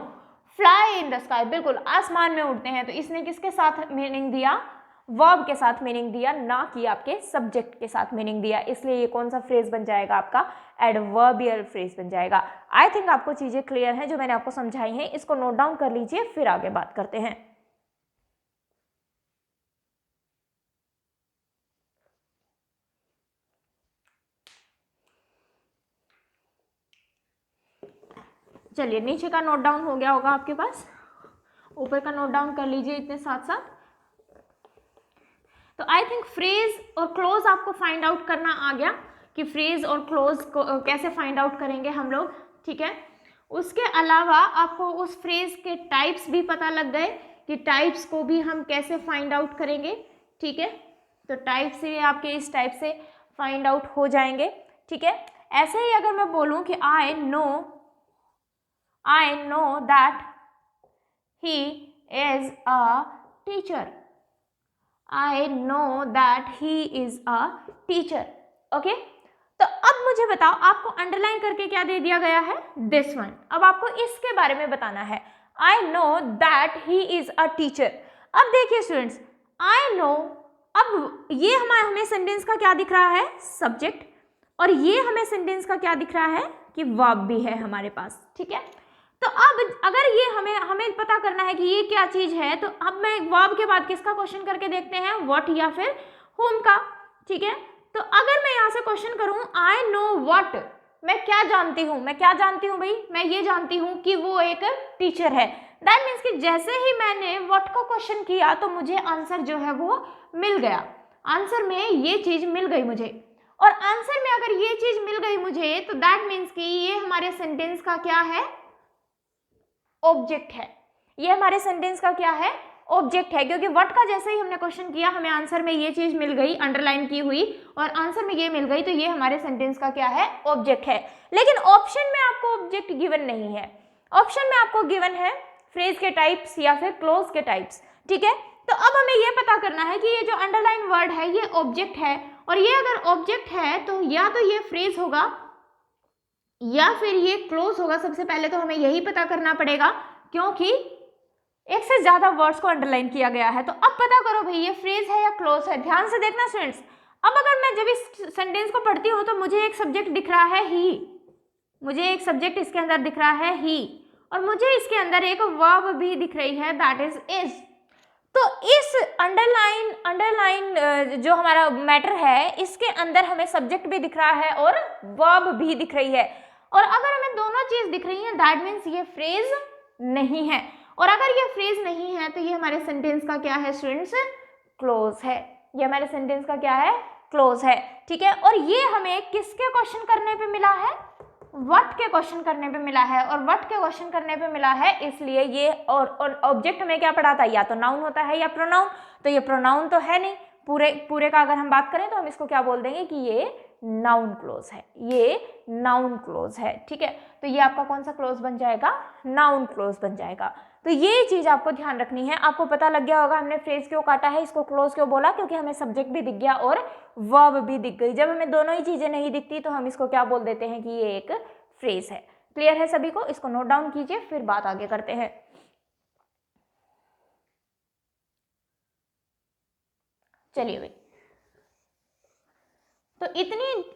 fly in the sky, बिल्कुल आसमान में उड़ते हैं, तो इसने किसके साथ मीनिंग दिया? वर्ब के साथ मीनिंग दिया, ना कि आपके सब्जेक्ट के साथ मीनिंग दिया, इसलिए ये कौन सा फ्रेज बन जाएगा आपका? एडवर्बियल फ्रेज बन जाएगा। आई थिंक आपको चीजें क्लियर हैं जो मैंने आपको समझाई हैं, इसको नोट डाउन कर लीजिए, फिर आगे बात करते हैं। चलिए, नीचे का नोट डाउन हो गया होगा आपके पास, ऊपर का नोट डाउन कर लीजिए इतने साथ साथ। तो आई थिंक फ्रेज और क्लोज आपको फाइंड आउट करना आ गया कि फ्रेज और क्लोज को कैसे फाइंड आउट करेंगे हम लोग, ठीक है। उसके अलावा आपको उस फ्रेज के टाइप्स भी पता लग गए कि टाइप्स को भी हम कैसे फाइंड आउट करेंगे, ठीक है। तो टाइप से आपके इस टाइप से फाइंड आउट हो जाएंगे, ठीक है। ऐसे ही अगर मैं बोलूं कि I know that he is a teacher, I know that he is a teacher, okay? तो अब मुझे बताओ, आपको अंडरलाइन करके क्या दे दिया गया है? This one. अब आपको इसके बारे में बताना है। I know that he is a teacher। अब देखिए स्टूडेंट्स, I know, अब ये हमें सेंटेंस का क्या दिख रहा है? सब्जेक्ट, और ये हमें सेंटेंस का क्या दिख रहा है? कि वर्ब भी है हमारे पास, ठीक है। तो अब अगर ये हमें पता करना है कि ये क्या चीज है, तो अब मैं वर्ब के बाद किसका क्वेश्चन करके देखते हैं? व्हाट या फिर whom का, ठीक है। तो अगर मैं यहाँ से क्वेश्चन करूं आई नो व्हाट, मैं क्या जानती हूँ? मैं क्या जानती हूँ भाई? मैं ये जानती हूँ कि वो एक टीचर है। दैट मीन्स कि जैसे ही मैंने व्हाट का क्वेश्चन किया तो मुझे आंसर जो है वो मिल गया, आंसर में ये चीज मिल गई मुझे, और आंसर में अगर ये चीज मिल गई मुझे तो दैट मीन्स कि ये हमारे सेंटेंस का क्या है? ऑब्जेक्ट है। ये हमारे सेंटेंस का क्या है? ऑब्जेक्ट है, क्योंकि व्हाट का जैसे ही हमने क्वेश्चन किया हमें आंसर में ये चीज मिल गई, अंडरलाइन की हुई, और आंसर में ये मिल गई, तो ये हमारे सेंटेंस का क्या है? ऑब्जेक्ट है। लेकिन ऑप्शन में आपको ऑब्जेक्ट गिवन नहीं है, ऑप्शन में आपको गिवन है फ्रेज के टाइप्स या फिर क्लोज के टाइप्स, ठीक है। तो अब हमें ये पता करना है कि ये जो अंडरलाइन वर्ड है ये ऑब्जेक्ट है, और ये अगर ऑब्जेक्ट है तो या तो ये फ्रेज होगा या फिर ये क्लोज होगा। सबसे पहले तो हमें यही पता करना पड़ेगा, क्योंकि एक से ज्यादा वर्ड्स को अंडरलाइन किया गया है। तो अब पता करो भाई ये फ्रेज है या क्लोज है। ध्यान से देखना स्टूडेंट्स। अब अगर मैं जब इस सेंटेंस को पढ़ती हूँ तो मुझे एक सब्जेक्ट दिख रहा है ही, मुझे एक सब्जेक्ट इसके अंदर दिख रहा है ही, और मुझे इसके अंदर एक वर्ब भी दिख रही है, दैट इज। तो इस अंडरलाइन जो हमारा मैटर है, इसके अंदर हमें सब्जेक्ट भी दिख रहा है और वर्ब भी दिख रही है। और अगर हमें दोनों चीज दिख रही है, दैट मीन्स ये फ्रेज नहीं है। और अगर ये फ्रेज नहीं है तो ये हमारे सेंटेंस का क्या है स्टूडेंट्स? क्लोज है। ये हमारे सेंटेंस का क्या है? क्लोज है। ठीक है, और ये हमें किसके क्वेश्चन करने पे मिला है? व्हाट के क्वेश्चन करने पे मिला है। और व्हाट के क्वेश्चन करने पे मिला है, इसलिए ये और ऑब्जेक्ट में क्या पढ़ा था? या तो नाउन होता है या प्रोनाउन। तो ये प्रोनाउन तो है नहीं, पूरे का अगर हम बात करें तो हम इसको क्या बोल देंगे कि ये नाउन क्लोज है, ये नाउन क्लोज है। ठीक है, तो ये आपका कौन सा क्लोज बन जाएगा? नाउन क्लोज बन जाएगा। तो ये चीज आपको ध्यान रखनी है। आपको पता लग गया होगा हमने फ्रेज क्यों काटा है, इसको क्लोज क्यों बोला, क्योंकि हमें सब्जेक्ट भी दिख गया और वर्ब भी दिख गई। जब हमें दोनों ही चीजें नहीं दिखती तो हम इसको क्या बोल देते हैं कि ये एक फ्रेज है। क्लियर है सभी को? इसको नोट डाउन कीजिए, फिर बात आगे करते हैं। चलिए भाई, तो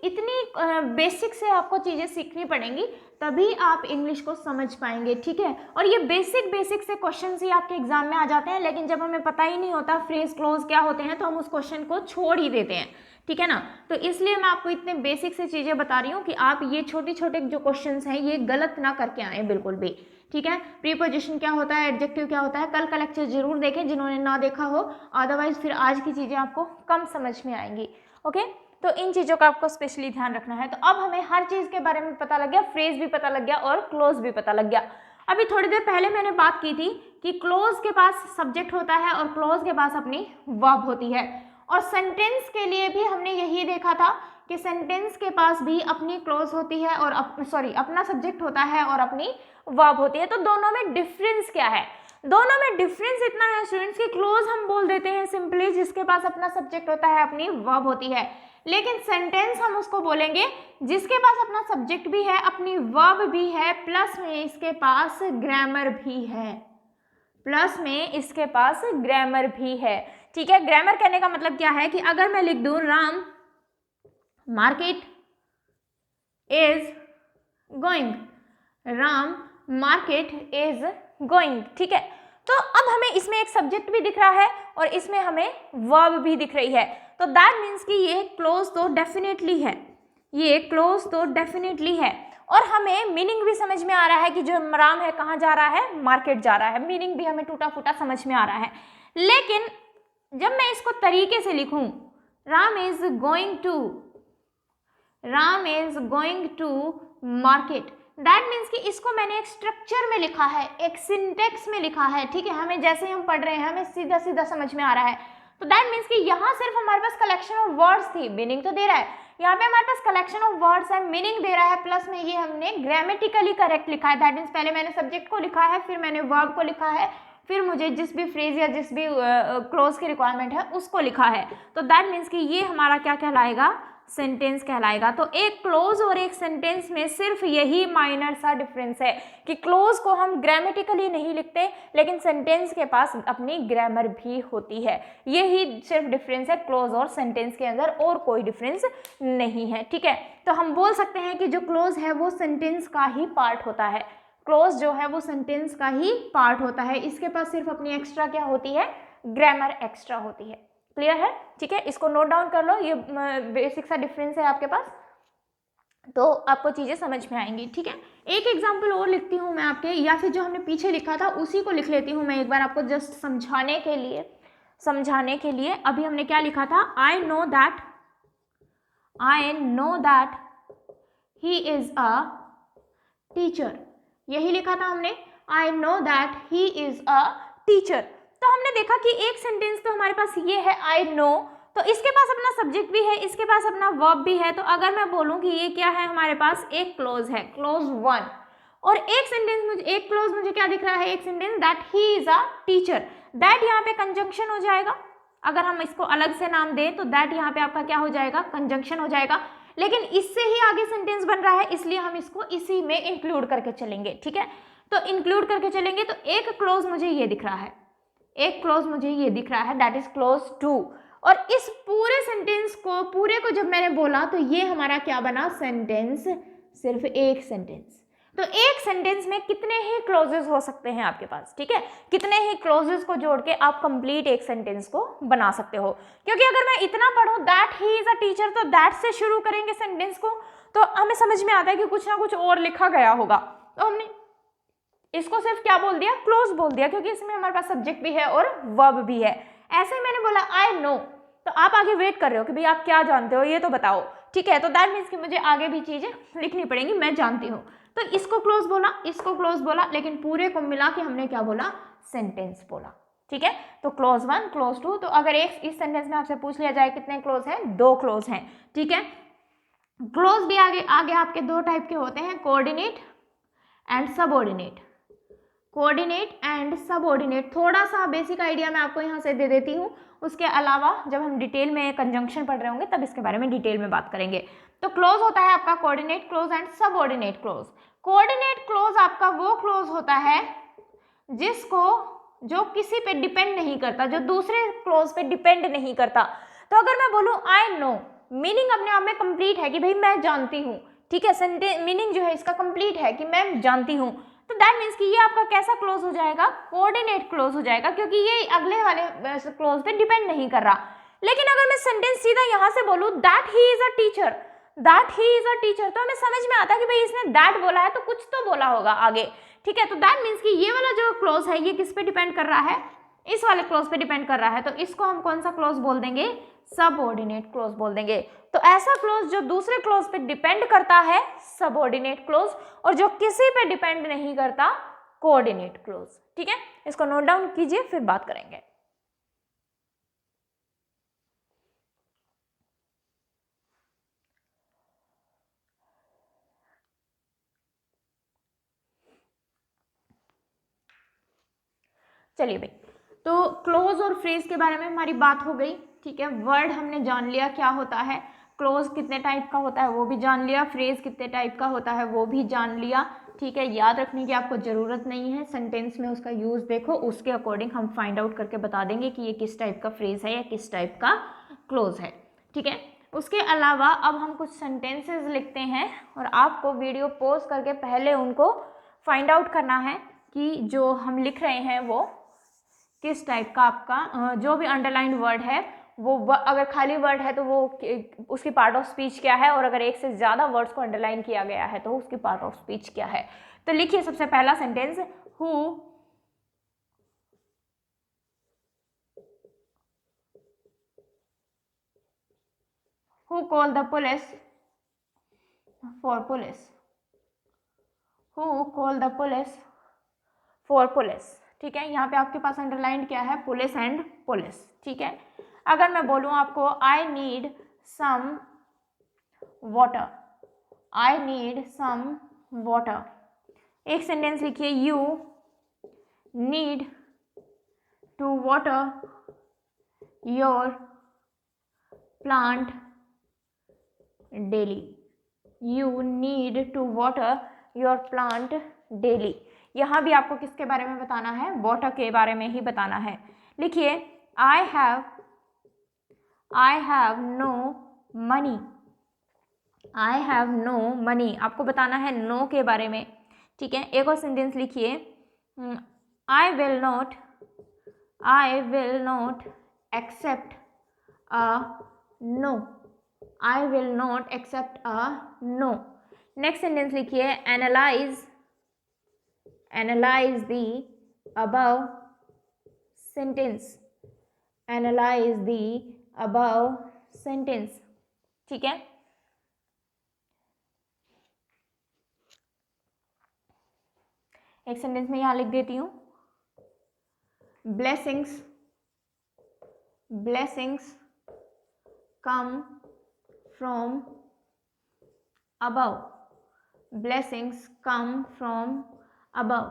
इतनी बेसिक से आपको चीजें सीखनी पड़ेंगी, तभी आप इंग्लिश को समझ पाएंगे। ठीक है, और ये बेसिक से क्वेश्चन ही आपके एग्जाम में आ जाते हैं, लेकिन जब हमें पता ही नहीं होता फ्रेज क्लोज क्या होते हैं तो हम उस क्वेश्चन को छोड़ ही देते हैं। ठीक है ना, तो इसलिए मैं आपको इतने बेसिक से चीजें बता रही हूँ कि आप ये छोटे जो क्वेश्चंस हैं ये गलत ना करके आए बिल्कुल भी। ठीक है, प्रीपोजिशन क्या होता है, एडजेक्टिव क्या होता है, कल का लेक्चर जरूर देखें जिन्होंने ना देखा हो, अदरवाइज फिर आज की चीजें आपको कम समझ में आएंगी। ओके, तो इन चीज़ों का आपको स्पेशली ध्यान रखना है। तो अब हमें हर चीज़ के बारे में पता लग गया, फ्रेज भी पता लग गया और क्लोज भी पता लग गया। अभी थोड़ी देर पहले मैंने बात की थी कि क्लोज के पास सब्जेक्ट होता है और क्लोज के पास अपनी वर्ब होती है। और सेंटेंस के लिए भी हमने यही देखा था कि सेंटेंस के पास भी अपनी क्लोज होती है और अपना सब्जेक्ट होता है और अपनी वर्ब होती है। तो दोनों में डिफरेंस क्या है? दोनों में डिफरेंस इतना है स्टूडेंट्स कि क्लोज हम बोल देते हैं सिंपली जिसके पास अपना सब्जेक्ट होता है, अपनी वर्ब होती है, लेकिन सेंटेंस हम उसको बोलेंगे जिसके पास अपना सब्जेक्ट भी है, अपनी वर्ब भी है, प्लस में इसके पास ग्रामर भी है, प्लस में इसके पास ग्रामर भी है। ठीक है, ग्रामर कहने का मतलब क्या है कि अगर मैं लिख दूं Ram market is going, Ram market is going. ठीक है, तो अब हमें इसमें एक सब्जेक्ट भी दिख रहा है और इसमें हमें वर्ब भी दिख रही है। तो दैट मीन्स कि ये क्लोज तो डेफिनेटली है, ये क्लोज तो डेफिनेटली है। और हमें मीनिंग भी समझ में आ रहा है कि जो राम है कहाँ जा रहा है? मार्केट जा रहा है। मीनिंग भी हमें टूटा फूटा समझ में आ रहा है। लेकिन जब मैं इसको तरीके से लिखूं, Ram is going to market, that means कि इसको मैंने एक स्ट्रक्चर में लिखा है, एक सिंटेक्स में लिखा है। ठीक है, हमें जैसे ही हम पढ़ रहे हैं हमें सीधा सीधा समझ में आ रहा है। तो दैट मीन्स कि यहाँ सिर्फ हमारे पास कलेक्शन ऑफ वर्ड्स थी, मीनिंग तो दे रहा है, यहाँ पे हमारे पास कलेक्शन ऑफ वर्ड्स है, मीनिंग दे रहा है, प्लस में ये हमने ग्रामेटिकली करेक्ट लिखा है। दैट मीन्स पहले मैंने सब्जेक्ट को लिखा है, फिर मैंने वर्ब को लिखा है, फिर मुझे जिस भी फ्रेज या जिस भी क्लोज की रिक्वायरमेंट है उसको लिखा है। तो दैट मीन्स कि ये हमारा क्या कहलाएगा? सेंटेंस कहलाएगा। तो एक क्लोज और एक सेंटेंस में सिर्फ यही माइनर सा डिफरेंस है कि क्लोज को हम ग्रामेटिकली नहीं लिखते, लेकिन सेंटेंस के पास अपनी ग्रामर भी होती है। यही सिर्फ डिफरेंस है क्लोज और सेंटेंस के अंदर, और कोई डिफरेंस नहीं है। ठीक है, तो हम बोल सकते हैं कि जो क्लोज है वो सेंटेंस का ही पार्ट होता है, क्लोज जो है वो सेंटेंस का ही पार्ट होता है। इसके पास सिर्फ अपनी एक्स्ट्रा क्या होती है? ग्रामर एक्स्ट्रा होती है। क्लियर है? ठीक है, इसको नोट डाउन कर लो, ये बेसिक सा डिफरेंस है आपके पास, तो आपको चीजें समझ में आएंगी। ठीक है, एक एग्जांपल और लिखती हूँ मैं आपके, या फिर जो हमने पीछे लिखा था उसी को लिख लेती हूँ मैं एक बार आपको, जस्ट समझाने के लिए। अभी हमने क्या लिखा था? I know that he is a teacher, यही लिखा था हमने, I know that he is a teacher. तो हमने देखा कि एक सेंटेंस तो हमारे पास ये है आई नो, तो इसके पास अपना सब्जेक्ट भी है, इसके पास अपना वर्ब भी है। तो अगर मैं बोलूं कि ये क्या है हमारे पास? एक क्लोज है, क्लोज 1, और एक सेंटेंस एक क्लोज मुझे क्या दिख रहा है? एक sentence that he is a teacher, that यहाँ पे कंजंक्शन हो जाएगा, अगर हम इसको अलग से नाम दें तो दैट यहाँ पे आपका क्या हो जाएगा, कंजंक्शन हो जाएगा, लेकिन इससे ही आगे सेंटेंस बन रहा है इसलिए हम इसको इसी में इंक्लूड करके चलेंगे, ठीक है। तो इंक्लूड करके चलेंगे तो एक क्लोज मुझे ये दिख रहा है, एक क्लोज मुझे ये दिख रहा है, दैट इज क्लोज टू। और इस पूरे सेंटेंस को, पूरे को जब मैंने बोला तो ये हमारा क्या बना, सेंटेंस, सिर्फ एक सेंटेंस। तो एक सेंटेंस में कितने ही क्लोजेस हो सकते हैं आपके पास, ठीक है, कितने ही क्लोजेस को जोड़ के आप कंप्लीट एक सेंटेंस को बना सकते हो। क्योंकि अगर मैं इतना पढ़ूं that he is a teacher, तो दैट से शुरू करेंगे सेंटेंस को तो हमें समझ में आता है कि कुछ ना कुछ और लिखा गया होगा, तो हमने इसको सिर्फ क्या बोल दिया, क्लोज बोल दिया, क्योंकि इसमें हमारे पास सब्जेक्ट भी है और वर्ब भी है। ऐसे ही मैंने बोला आई नो, तो आप आगे वेट कर रहे हो कि भाई आप क्या जानते हो ये तो बताओ, ठीक है, तो दैट मीन्स कि मुझे आगे भी चीजें लिखनी पड़ेंगी, मैं जानती हूँ। तो इसको क्लोज बोला, इसको क्लोज बोला, लेकिन पूरे को मिला के हमने क्या बोला, सेंटेंस बोला, ठीक है। तो क्लोज वन, क्लोज टू। तो अगर एक इस सेंटेंस में आपसे पूछ लिया जाए कितने क्लोज हैं, दो क्लोज हैं, ठीक है। क्लोज भी आगे आगे आपके दो टाइप के होते हैं, coordinate and subordinate. Coordinate and subordinate, थोड़ा सा बेसिक आइडिया मैं आपको यहाँ से दे देती हूँ, उसके अलावा जब हम डिटेल में कंजंक्शन पढ़ रहे होंगे तब इसके बारे में डिटेल में बात करेंगे। तो क्लोज होता है आपका coordinate close and subordinate close. Coordinate close आपका वो क्लोज होता है जिसको, जो किसी पे डिपेंड नहीं करता, जो दूसरे क्लोज पे डिपेंड नहीं करता। तो अगर मैं बोलूँ आई नो, मीनिंग अपने आप में कंप्लीट है कि भाई मैं जानती हूँ, ठीक है, सेंटेंस मीनिंग जो है इसका कंप्लीट है कि मैं जानती हूँ, तो दैट मीन्स कि ये आपका कैसा क्लोज हो जाएगा, कोऑर्डिनेट क्लोज हो जाएगा, क्योंकि ये अगले वाले क्लोज पे डिपेंड नहीं कर रहा। लेकिन अगर मैं सेंटेंस सीधा यहाँ से बोलूँ that he is a teacher, that he is a teacher, तो हमें समझ में आता है कि भाई इसने दैट बोला है तो कुछ तो बोला होगा आगे, ठीक है। तो दैट मीन्स कि ये वाला जो क्लोज है ये किस पे डिपेंड कर रहा है, इस वाले क्लोज पे डिपेंड कर रहा है, तो इसको हम कौन सा क्लोज बोल देंगे, सबऑर्डिनेट क्लोज बोल देंगे। तो ऐसा क्लोज जो दूसरे क्लोज पे डिपेंड करता है, सबऑर्डिनेट क्लोज, और जो किसी पे डिपेंड नहीं करता, कोऑर्डिनेट क्लोज, ठीक है। इसको नोट डाउन कीजिए, फिर बात करेंगे। चलिए भाई, तो क्लोज और फ्रेज के बारे में हमारी बात हो गई, ठीक है। वर्ड हमने जान लिया क्या होता है, क्लोज कितने टाइप का होता है वो भी जान लिया, फ्रेज कितने टाइप का होता है वो भी जान लिया, ठीक है। याद रखने की आपको ज़रूरत नहीं है, सेंटेंस में उसका यूज़ देखो, उसके अकॉर्डिंग हम फाइंड आउट करके बता देंगे कि ये किस टाइप का फ्रेज है या किस टाइप का क्लोज है, ठीक है। उसके अलावा अब हम कुछ सेंटेंसेस लिखते हैं और आपको वीडियो पॉज करके पहले उनको फाइंड आउट करना है कि जो हम लिख रहे हैं वो किस टाइप का, आपका जो भी अंडरलाइन वर्ड है वो अगर खाली वर्ड है तो वो उसकी पार्ट ऑफ स्पीच क्या है, और अगर एक से ज़्यादा वर्ड्स को अंडरलाइन किया गया है तो उसकी पार्ट ऑफ स्पीच क्या है। तो लिखिए सबसे पहला sentence, who call the police for police, who call the police for police, ठीक है। यहाँ पे आपके पास अंडरलाइन क्या है, पुलिस एंड पुलिस, ठीक है। अगर मैं बोलूँ आपको I need some water, I need some water, एक सेंटेंस लिखिए, you need to water your plant daily, you need to water your plant daily. यहाँ भी आपको किसके बारे में बताना है, वाटर के बारे में ही बताना है। लिखिए I have no money, I have no money, आपको बताना है नो के बारे में, ठीक है। एक और सेंटेंस लिखिए, I will not accept a no, I will not accept a no. Next sentence लिखिए, analyse the above sentence, analyse the above sentence, ठीक है। एक सेंटेंस में यहाँ लिख देती हूँ, blessings come from above, blessings come from above।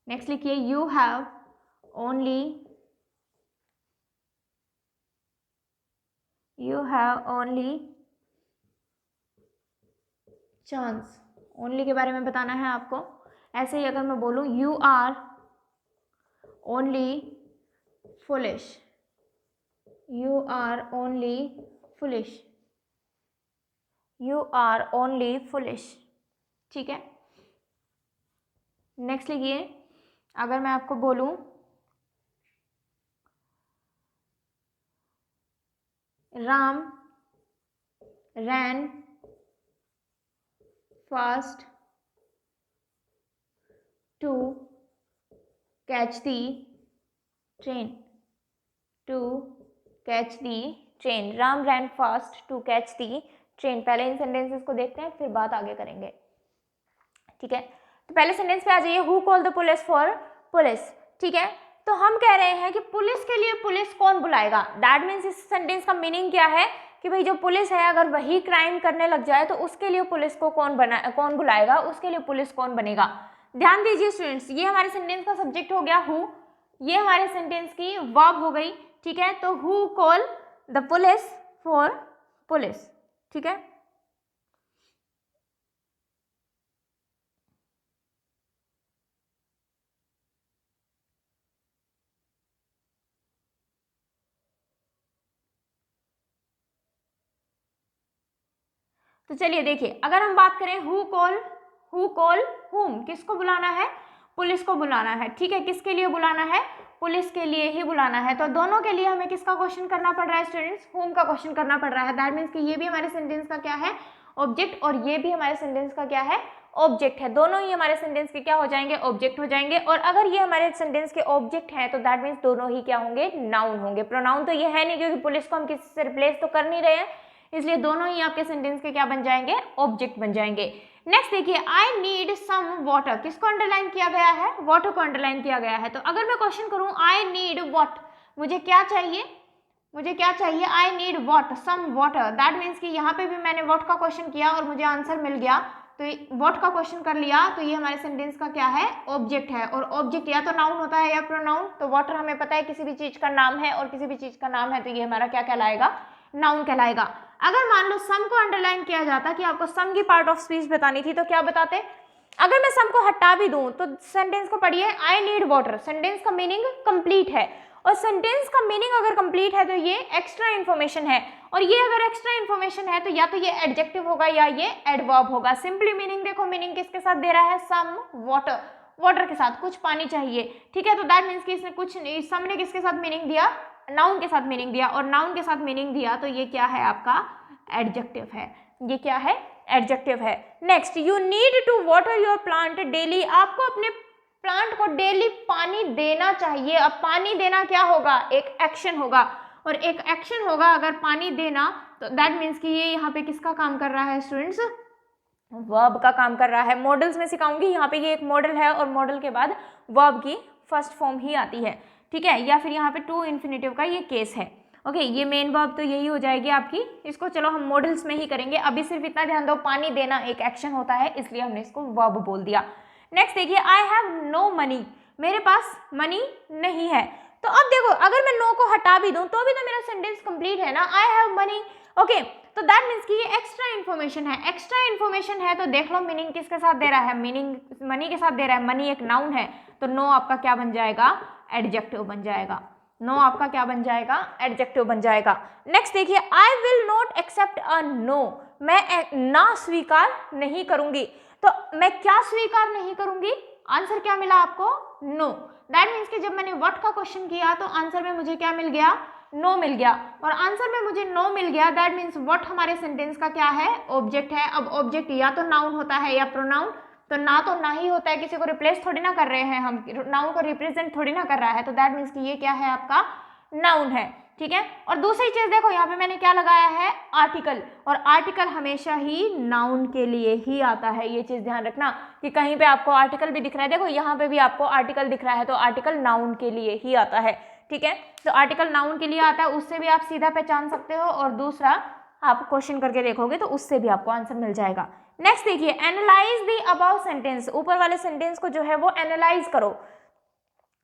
Next लिखिए, you have only you have only chance, only के बारे में बताना है आपको। ऐसे ही अगर मैं बोलूँ you are only foolish, you are only foolish, you are only foolish, ठीक है। नेक्स्ट लिखिए, अगर मैं आपको बोलूं Ram ran fast to catch the train, to catch the train, Ram ran fast to catch the train. पहले इन सेंटेंसेस को देखते हैं, फिर बात आगे करेंगे, ठीक है। तो पहले सेंटेंस पे आ जाइए, who call the police for police, ठीक है। तो हम कह रहे हैं कि पुलिस के लिए पुलिस कौन बुलाएगा। दैट मीन्स इस सेंटेंस का मीनिंग क्या है कि भाई जो पुलिस है अगर वही क्राइम करने लग जाए तो उसके लिए पुलिस को कौन बुलाएगा, उसके लिए पुलिस कौन बनेगा। ध्यान दीजिए स्टूडेंट्स, ये हमारे सेंटेंस का सब्जेक्ट हो गया हु, ये हमारे सेंटेंस की वर्ब हो गई, ठीक है। तो who call the police for police, ठीक है। तो चलिए देखिए, अगर हम बात करें हु कॉल हुम, किसको बुलाना है, पुलिस को बुलाना है, ठीक है। किसके लिए बुलाना है, पुलिस के लिए ही बुलाना है। तो दोनों के लिए हमें किसका क्वेश्चन करना पड़ रहा है स्टूडेंट्स, हुम का क्वेश्चन करना पड़ रहा है। दैट मीन्स कि ये भी हमारे सेंटेंस का क्या है, ऑब्जेक्ट, और ये भी हमारे सेंटेंस का क्या है, ऑब्जेक्ट है। दोनों ही हमारे सेंटेंस के क्या हो जाएंगे, ऑब्जेक्ट हो जाएंगे। और अगर ये हमारे सेंटेंस के ऑब्जेक्ट हैं तो दैट मीन्स दोनों ही क्या होंगे, नाउन होंगे। प्रोनाउन तो ये है नहीं, क्योंकि पुलिस को हम किसी से रिप्लेस तो कर नहीं रहे हैं, इसलिए दोनों ही आपके सेंटेंस के क्या बन जाएंगे, ऑब्जेक्ट बन जाएंगे। नेक्स्ट देखिए, आई नीड सम वाटर, किसको अंडरलाइन किया गया है, वाटर को अंडरलाइन किया गया है। तो अगर मैं क्वेश्चन करूं आई नीड व्हाट, मुझे क्या चाहिए, मुझे क्या चाहिए, I need what, some water. That means कि यहाँ पे भी मैंने व्हाट का क्वेश्चन किया और मुझे आंसर मिल गया, तो व्हाट का क्वेश्चन कर लिया, तो ये हमारे सेंटेंस का क्या है, ऑब्जेक्ट है। और ऑब्जेक्ट या तो नाउन होता है या प्रोनाउन। तो वाटर हमें पता है किसी भी चीज का नाम है, और किसी भी चीज का नाम है तो ये हमारा क्या कहलाएगा, नाउन कहलाएगा। अगर मान लो सम को अंडरलाइन किया जाता कि आपको सम की पार्ट ऑफ स्पीच बतानी थी, तो क्या बताते। अगर मैं सम को हटा भी दूं तो सेंटेंस को पढ़िए, आई नीड वाटर, सेंटेंस का मीनिंग कंप्लीट है। और सेंटेंस का मीनिंग अगर कंप्लीट है तो ये एक्स्ट्रा इन्फॉर्मेशन है, और ये अगर एक्स्ट्रा इन्फॉर्मेशन है तो या तो ये एडजेक्टिव होगा या ये एडवर्ब होगा। सिंपली मीनिंग देखो, मीनिंग किसके साथ दे रहा है, सम वाटर, वाटर के साथ कुछ पानी चाहिए, ठीक है। तो दैट मीन्स कि इसने कुछ, सम ने किसके साथ मीनिंग दिया, नाउन के साथ मीनिंग दिया, और नाउन के साथ मीनिंग दिया तो ये क्या है, आपका एडजेक्टिव है, ये क्या है, एडजेक्टिव है। Next, you need to water your plant daily, आपको अपने प्लांट को डेली पानी देना चाहिए। अब पानी देना क्या होगा, एक एक्शन होगा, और एक एक्शन होगा अगर पानी देना, तो दैट मीन्स कि ये यहाँ पे किसका काम कर रहा है स्टूडेंट्स, वर्ब का काम कर रहा है। मॉडल्स में सिखाऊंगी, यहाँ पे ये एक मॉडल है और मॉडल के बाद वर्ब की फर्स्ट फॉर्म ही आती है, ठीक है। या फिर यहाँ पे टू इन्फिनेटिव का ये केस है, ओके। ये मेन वर्ब तो यही हो जाएगी आपकी, इसको चलो हम मॉडल्स में ही करेंगे। अभी सिर्फ इतना ध्यान दो, पानी देना एक एक्शन होता है, इसलिए हमने इसको वर्ब बोल दिया। नेक्स्ट देखिए, आई हैव नो मनी, मेरे पास मनी नहीं है। तो अब देखो, अगर मैं नो को हटा भी दूं तो भी तो मेरा सेंटेंस कंप्लीट है ना, आई हैव मनी, ओके। तो दैट मीन्स कि ये एक्स्ट्रा इन्फॉर्मेशन है, एक्स्ट्रा इन्फॉर्मेशन है। तो देख लो मीनिंग किसके साथ दे रहा है, मीनिंग मनी के साथ दे रहा है, मनी एक नाउन है, तो नो आपका क्या बन जाएगा, एडजेक्टिव बन जाएगा। नो आपका क्या बन जाएगा, एडजेक्टिव बन जाएगा। नेक्स्ट देखिए, I will not accept a no, मैं ना स्वीकार नहीं करूंगी। तो मैं क्या स्वीकार नहीं करूंगी, आंसर क्या मिला आपको, नो। दैट मीन्स कि जब मैंने व्हाट का क्वेश्चन किया तो आंसर में मुझे क्या मिल गया, नो मिल गया, और आंसर में मुझे नो मिल गया। दैट मीन्स व्हाट हमारे सेंटेंस का क्या है, ऑब्जेक्ट है। अब ऑब्जेक्ट या तो नाउन होता है या प्रोनाउन, तो ना तो ना ही होता है, किसी को रिप्लेस थोड़ी ना कर रहे हैं हम, नाउन को रिप्रेजेंट थोड़ी ना कर रहा है। तो दैट मीन्स कि ये क्या है, आपका नाउन है, ठीक है। और दूसरी चीज देखो, यहाँ पे मैंने क्या लगाया है, आर्टिकल, और आर्टिकल हमेशा ही नाउन के लिए ही आता है। ये चीज ध्यान रखना कि कहीं पे आपको आर्टिकल भी दिख रहा है, देखो यहाँ पे भी आपको आर्टिकल दिख रहा है, तो आर्टिकल नाउन के लिए ही आता है, ठीक है। तो आर्टिकल नाउन के लिए आता है, उससे भी आप सीधा पहचान सकते हो, और दूसरा आप क्वेश्चन करके देखोगे तो उससे भी आपको आंसर मिल जाएगा। नेक्स्ट देखिए, एनालाइज द अबव सेंटेंस, ऊपर वाले सेंटेंस को जो है वो एनालाइज करो।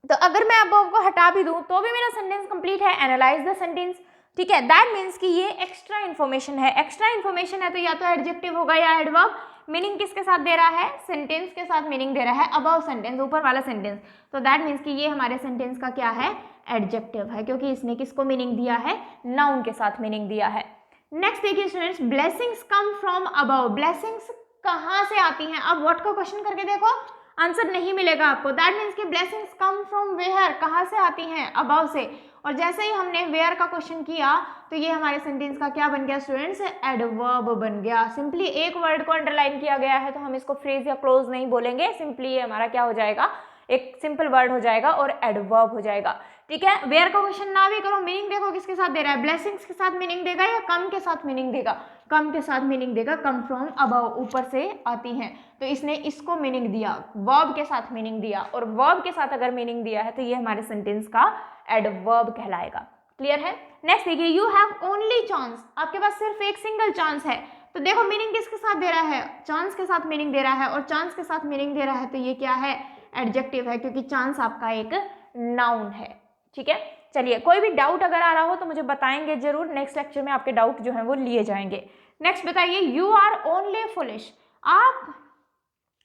तो अगर मैं अबव को हटा भी दूं तो भी मेरा सेंटेंस कंप्लीट है, एनालाइज द सेंटेंस। ठीक है, दैट मीन्स कि ये एक्स्ट्रा इन्फॉर्मेशन है। एक्स्ट्रा इन्फॉर्मेशन है तो या तो एडजेक्टिव होगा या एडवर्ब। मीनिंग किसके साथ दे रहा है? सेंटेंस के साथ मीनिंग दे रहा है, अबव सेंटेंस, ऊपर वाला सेंटेंस। तो दैट मीन्स कि ये हमारे सेंटेंस का क्या है? एडजेक्टिव है, क्योंकि इसने किसको मीनिंग दिया है? नाउन के साथ मीनिंग दिया है। नेक्स्ट देखिए students, blessings come from above. Blessings कहाँ से आती हैं? अब व्हाट का क्वेश्चन करके देखो, आंसर नहीं मिलेगा आपको। दैट मीन्स कि ब्लेसिंग्स कम फ्रॉम वेयर, कहाँ से आती हैं? अबव से। और जैसे ही हमने वेयर का क्वेश्चन किया तो ये हमारे सेंटेंस का क्या बन गया स्टूडेंट्स? एडवर्ब बन गया। सिंपली एक वर्ड को अंडरलाइन किया गया है तो हम इसको फ्रेज या क्लोज नहीं बोलेंगे, सिंपली ये हमारा क्या हो जाएगा? एक सिंपल वर्ड हो जाएगा और एडवर्ब हो जाएगा। ठीक है, वेयर का क्वेश्चन ना भी करो, मीनिंग देखो किसके साथ दे रहा है? ब्लेसिंग्स के साथ मीनिंग देगा या कम के साथ मीनिंग देगा? कम के साथ मीनिंग देगा। कम फ्रॉम अबव, ऊपर से आती हैं, तो इसने इसको मीनिंग दिया, वर्ब के साथ मीनिंग दिया। और वर्ब के साथ अगर मीनिंग दिया है तो ये हमारे सेंटेंस का एडवर्ब कहलाएगा। क्लियर है? नेक्स्ट देखिए, यू हैव ओनली चांस। आपके पास सिर्फ एक सिंगल चांस है। तो देखो मीनिंग किसके साथ दे रहा है? चांस के साथ मीनिंग दे रहा है, और चांस के साथ मीनिंग दे रहा है तो ये क्या है? एडजेक्टिव है, क्योंकि चांस आपका एक नाउन है। ठीक है, चलिए, कोई भी डाउट अगर आ रहा हो तो मुझे बताएंगे जरूर, नेक्स्ट लेक्चर में आपके डाउट जो है वो लिए जाएंगे। नेक्स्ट बताइए, यू आर ओनली फुलिश। आप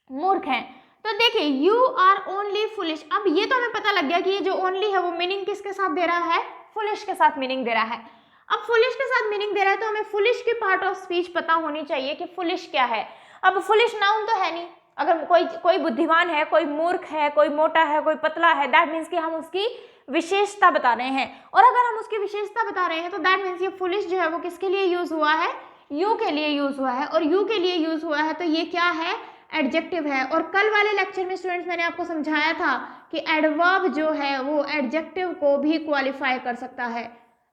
मूर्ख हैं। तो देखिए, यू आर ओनली फुलिश, अब ये तो हमें पता लग गया कि ये जो ओनली है वो मीनिंग किसके साथ दे रहा है? फुलिश के साथ मीनिंग दे रहा है। अब फुलिश के साथ मीनिंग दे रहा है तो हमें फुलिश की पार्ट ऑफ स्पीच पता होनी चाहिए कि फुलिश क्या है। अब फुलिश नाउन तो है नहीं, अगर कोई बुद्धिमान है, कोई मूर्ख है, कोई मोटा है, कोई पतला है, दैट मीन्स कि हम उसकी विशेषता बता रहे हैं। और अगर हम उसकी विशेषता बता रहे हैं तो दैट मीन्स ये फुलिश जो है वो किसके लिए यूज हुआ है? यू के लिए यूज हुआ है। और यू के लिए यूज हुआ है तो ये क्या है? एडजेक्टिव है। और कल वाले लेक्चर में स्टूडेंट्स मैंने आपको समझाया था कि एडवर्ब जो है वो एडजेक्टिव को भी क्वालिफाई कर सकता है।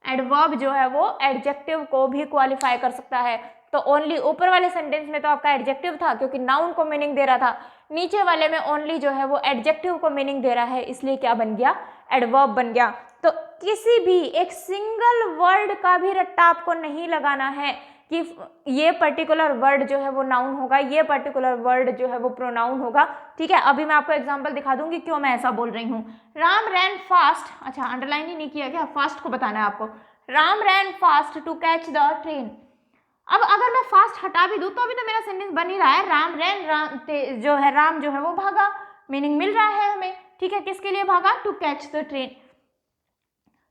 एडवर्ब जो है वो एडजेक्टिव को भी क्वालिफाई कर सकता है। तो ओनली ऊपर वाले सेंटेंस में तो आपका एडजेक्टिव था क्योंकि नाउन को मीनिंग दे रहा था, नीचे वाले में ओनली जो है वो एडजेक्टिव को मीनिंग दे रहा है, इसलिए क्या बन गया? एडवर्ब बन गया। तो किसी भी एक सिंगल वर्ड का भी रट्टा आपको नहीं लगाना है कि ये पर्टिकुलर वर्ड जो है वो नाउन होगा, ये पर्टिकुलर वर्ड जो है वो प्रोनाउन होगा। ठीक है, अभी मैं आपको एग्जांपल दिखा दूंगी क्यों मैं ऐसा बोल रही हूँ। राम रैन फास्ट, अच्छा अंडरलाइन ही नहीं किया क्या? फास्ट को बताना है आपको। Ram ran fast to catch the train. अब अगर मैं फास्ट हटा भी दूं तो अभी तो मेरा सेंटेंस बन ही रहा है। राम रैन, राम जो है वो भागा, मीनिंग मिल रहा है हमें। ठीक है, किसके लिए भागा? To catch the train.